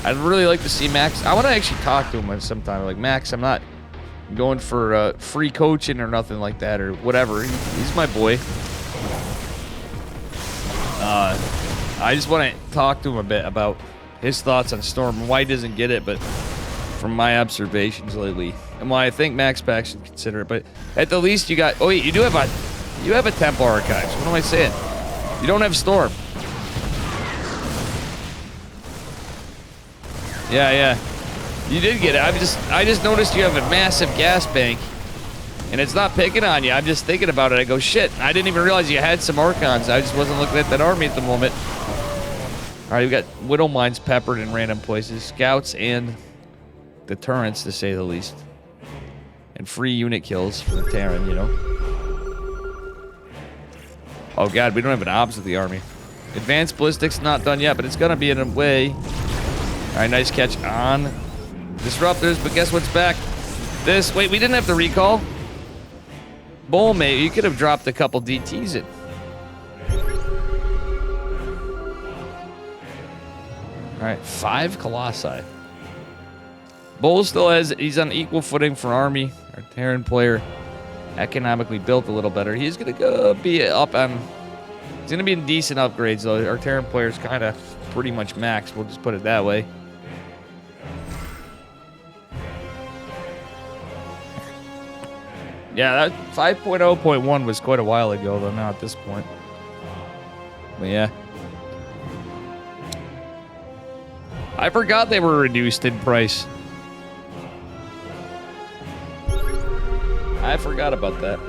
I'd really like to see Max. I want to actually talk to him sometime. Like, Max, I'm not going for free coaching or nothing like that or whatever. He's my boy. I just want to talk to him a bit about his thoughts on Storm and why he doesn't get it, but from my observations lately, and why I think Max Pack should consider it. But at the least, you got. Oh wait, you have a Temple Archives. What am I saying? You don't have Storm. Yeah, yeah. You did get it. I just noticed you have a massive gas bank. And it's not picking on you. I'm just thinking about it. I go, shit. I didn't even realize you had some Archons. I just wasn't looking at that army at the moment. All right, we've got Widow Mines peppered in random places. Scouts and deterrents, to say the least. And free unit kills for the Terran, you know. Oh, God, we don't have an ops of the army. Advanced ballistics not done yet, but it's going to be in a way. All right, nice catch on disruptors, but guess what's back? This. Wait, we didn't have to recall. Bulmyeolja, you could have dropped a couple DTs in. Alright, 5 Colossi. Bull still has, he's on equal footing for army. Our Terran player economically built a little better. He's going to go be up on, he's going to be in decent upgrades though. Our Terran player's kind of pretty much maxed, we'll just put it that way. Yeah, that 5.0.1 was quite a while ago, though, now at this point. But yeah. I forgot they were reduced in price. I forgot about that.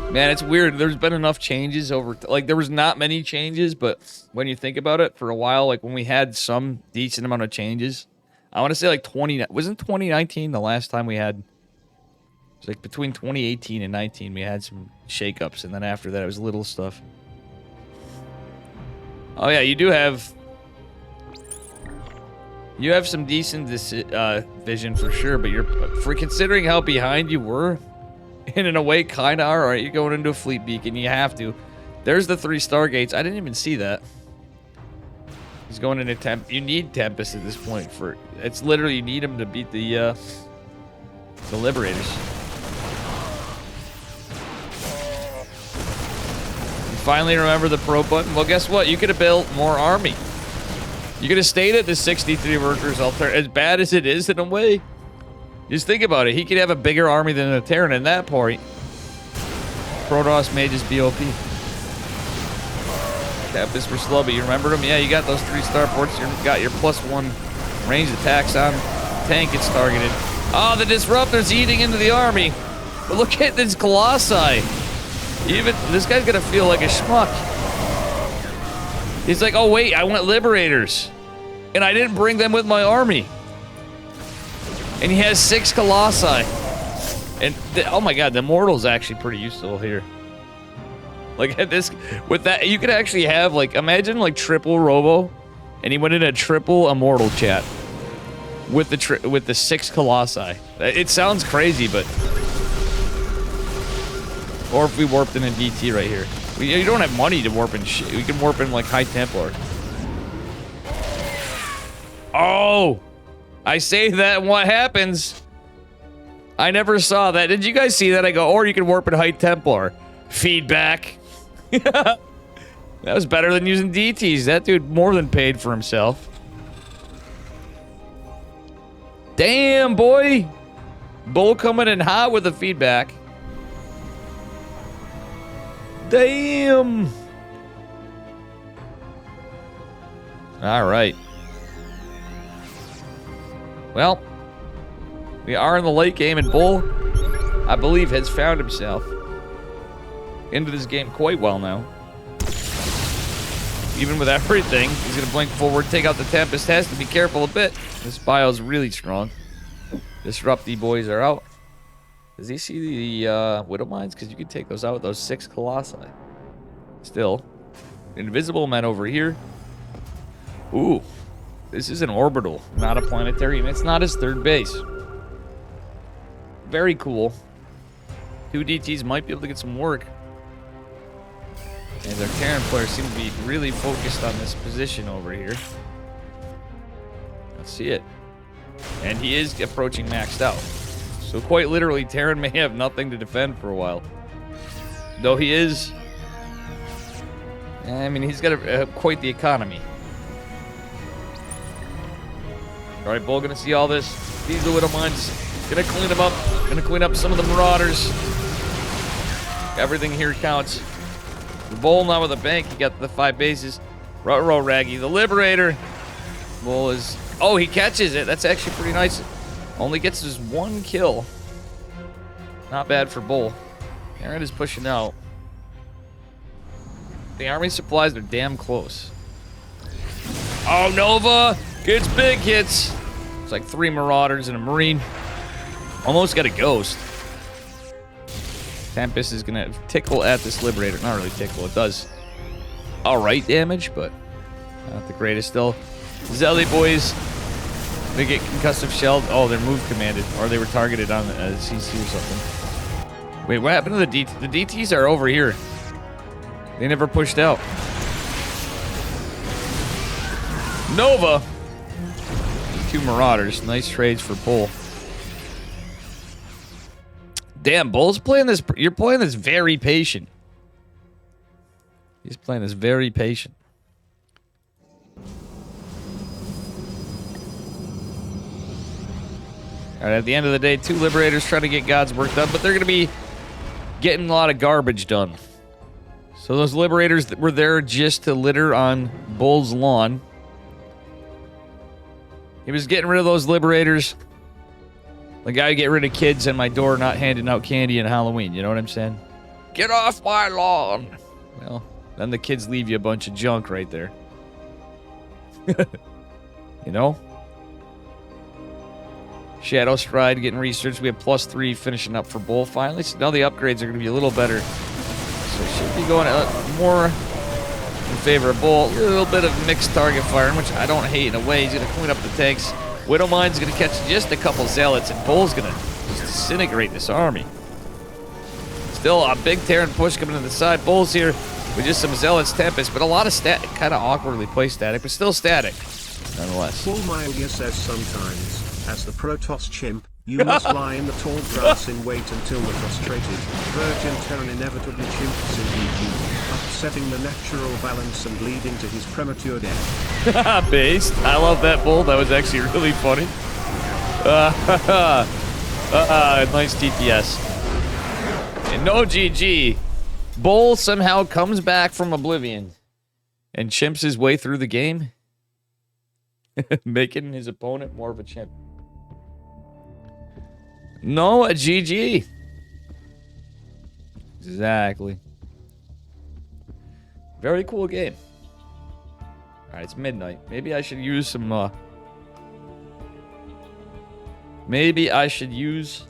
Man, it's weird. There's been enough changes over... like, there was not many changes, but when you think about it, for a while, like, when we had some decent amount of changes... I want to say like wasn't 2019 the last time we had, it was like between 2018 and 19 we had some shakeups, and then after that it was little stuff. Oh yeah, you have some decent vision for sure, but for considering how behind you were, and in a way kind of are, right? You're going into a fleet beacon, you have to. There's the 3 Stargates. I didn't even see that. He's going into Temp. You need Tempest at this point for... it's literally, you need him to beat the Liberators. You finally remember the pro button? Well, guess what? You could have built more army. You could have stayed at the 63 workers as bad as it is in a way. Just think about it. He could have a bigger army than a Terran at that point. Protoss may just be OP. Tempest for slow, but you remember them? Yeah, you got those 3 starports. You got your +1 ranged attacks on. Tank gets targeted. Oh, the disruptor's eating into the army. But look at this Colossi. Even this guy's gonna feel like a schmuck. He's like, oh wait, I want Liberators, and I didn't bring them with my army. And he has 6 Colossi. And oh my God, the Immortal's actually pretty useful here. Like at this, with that, you could actually have like, imagine like triple Robo, and he went in a triple Immortal chat with the 6 Colossi. It sounds crazy, but or if we warped in a DT right here, you don't have money to warp in shit. We can warp in like High Templar. Oh, I say that, and what happens? I never saw that. Did you guys see that? I go, or you can warp in High Templar. Feedback. That was better than using DTs. That dude more than paid for himself. Damn, boy. Bull coming in hot with the feedback. Damn. All right. Well, we are in the late game, and Bull, I believe, has found himself into this game quite well now. Even with everything, he's going to blink forward, take out the Tempest. Has to be careful a bit. This bio's really strong. Disrupty boys are out. Does he see the Widow Mines? Because you can take those out with those 6 Colossi. Still. Invisible men over here. Ooh. This is an orbital, not a planetary. And it's not his 3rd base. Very cool. 2 DTs might be able to get some work. And our Terran players seem to be really focused on this position over here. Let's see it. And he is approaching maxed out. So quite literally, Terran may have nothing to defend for a while. Though he is... I mean, he's got quite the economy. Alright, Bull gonna see all this. These are the Widow Mines. Gonna clean them up. Gonna clean up some of the Marauders. Everything here counts. The Bull now with a bank. He got the 5 bases. Ruh-roh, Raggy. The Liberator. Bull is... Oh, he catches it. That's actually pretty nice. Only gets his 1 kill. Not bad for Bull. Terran is pushing out. The army supplies are damn close. Oh, Nova gets big hits. It's like 3 Marauders and a Marine. Almost got a Ghost. Tempest is going to tickle at this Liberator. Not really tickle. It does alright damage, but not the greatest still. Zelly boys. They get concussive shelled. Oh, they're move commanded. Or they were targeted on the CC or something. Wait, what happened to the DT? The DTs are over here. They never pushed out. Nova. 2 Marauders. Nice trades for Bull. Damn, Bull's playing this. You're playing this very patient. He's playing this very patient. All right, at the end of the day, 2 Liberators trying to get God's work done, but they're going to be getting a lot of garbage done. So those Liberators that were there just to litter on Bull's lawn. He was getting rid of those Liberators. The guy who get rid of kids at my door not handing out candy on Halloween. You know what I'm saying? Get off my lawn. Well, then the kids leave you a bunch of junk right there. You know? Shadow Stride getting researched. We have +3 finishing up for Bull finally. So now the upgrades are going to be a little better. So should be going more in favor of Bull. A little bit of mixed target firing, which I don't hate in a way. He's going to clean up the tanks. Widowmine's going to catch just a couple Zealots, and Bull's going to just disintegrate this army. Still a big Terran push coming to the side. Bull's here with just some Zealots Tempest, but a lot of static, kind of awkwardly placed static, but still static, nonetheless. Bulmyeolja says sometimes, as the Protoss chimp, you must lie in the tall grass in wait until the frustrated virgin Terran inevitably chimps in GG, upsetting the natural balance and leading to his premature death. Based. I love that, Bull. That was actually really funny. Nice TPS. And no GG. Bull somehow comes back from oblivion and chimps his way through the game, making his opponent more of a chimp. No, a GG. Exactly. Very cool game. Alright, it's midnight. Maybe I should use some, maybe I should use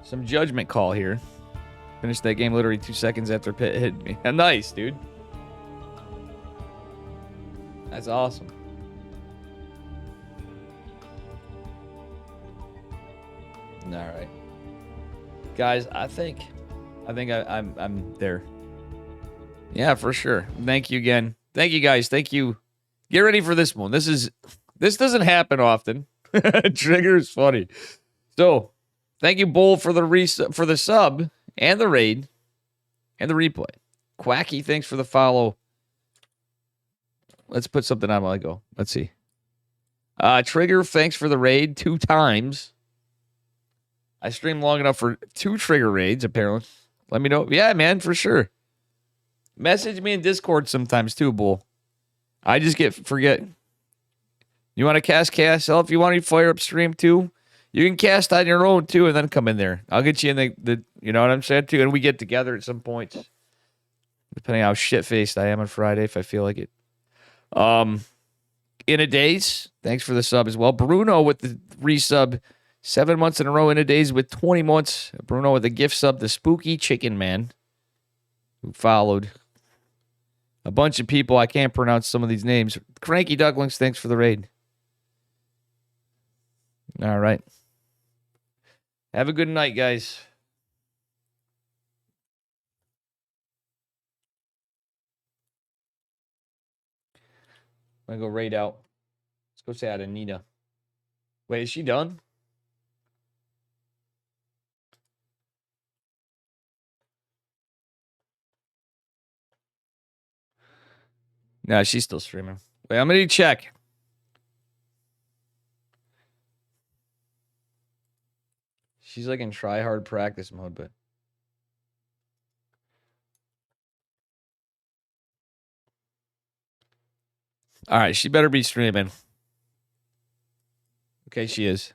some judgment call here. Finished that game literally 2 seconds after Pit hit me. Nice, dude. That's awesome. All right, guys. I think I'm there. Yeah, for sure. Thank you again. Thank you, guys. Thank you. Get ready for this one. This doesn't happen often. Trigger is funny. So, thank you, Bull, for the sub and the raid and the replay. Quacky, thanks for the follow. Let's put something on while I go. Let's see. Trigger, thanks for the raid 2 times. I streamed long enough for 2 Trigger raids, apparently. Let me know. Yeah, man, for sure. Message me in Discord sometimes too, Bull. I just forget. You want to cast KSL? If you want to fire up stream too, you can cast on your own too and then come in there. I'll get you in the you know what I'm saying too, and we get together at some point. Depending on how shit-faced I am on Friday, if I feel like it. In a days, thanks for the sub as well. Bruno with the resub. 7 months in a row in a days with 20 months. Bruno with a gift sub. The Spooky Chicken Man, who followed. A bunch of people. I can't pronounce some of these names. Cranky Ducklings, thanks for the raid. All right. Have a good night, guys. I'm going to go raid out. Let's go say hi to Nina. Wait, is she done? No, she's still streaming. Wait, I'm going to check. She's like in try hard practice mode, but. All right, she better be streaming. Okay, she is.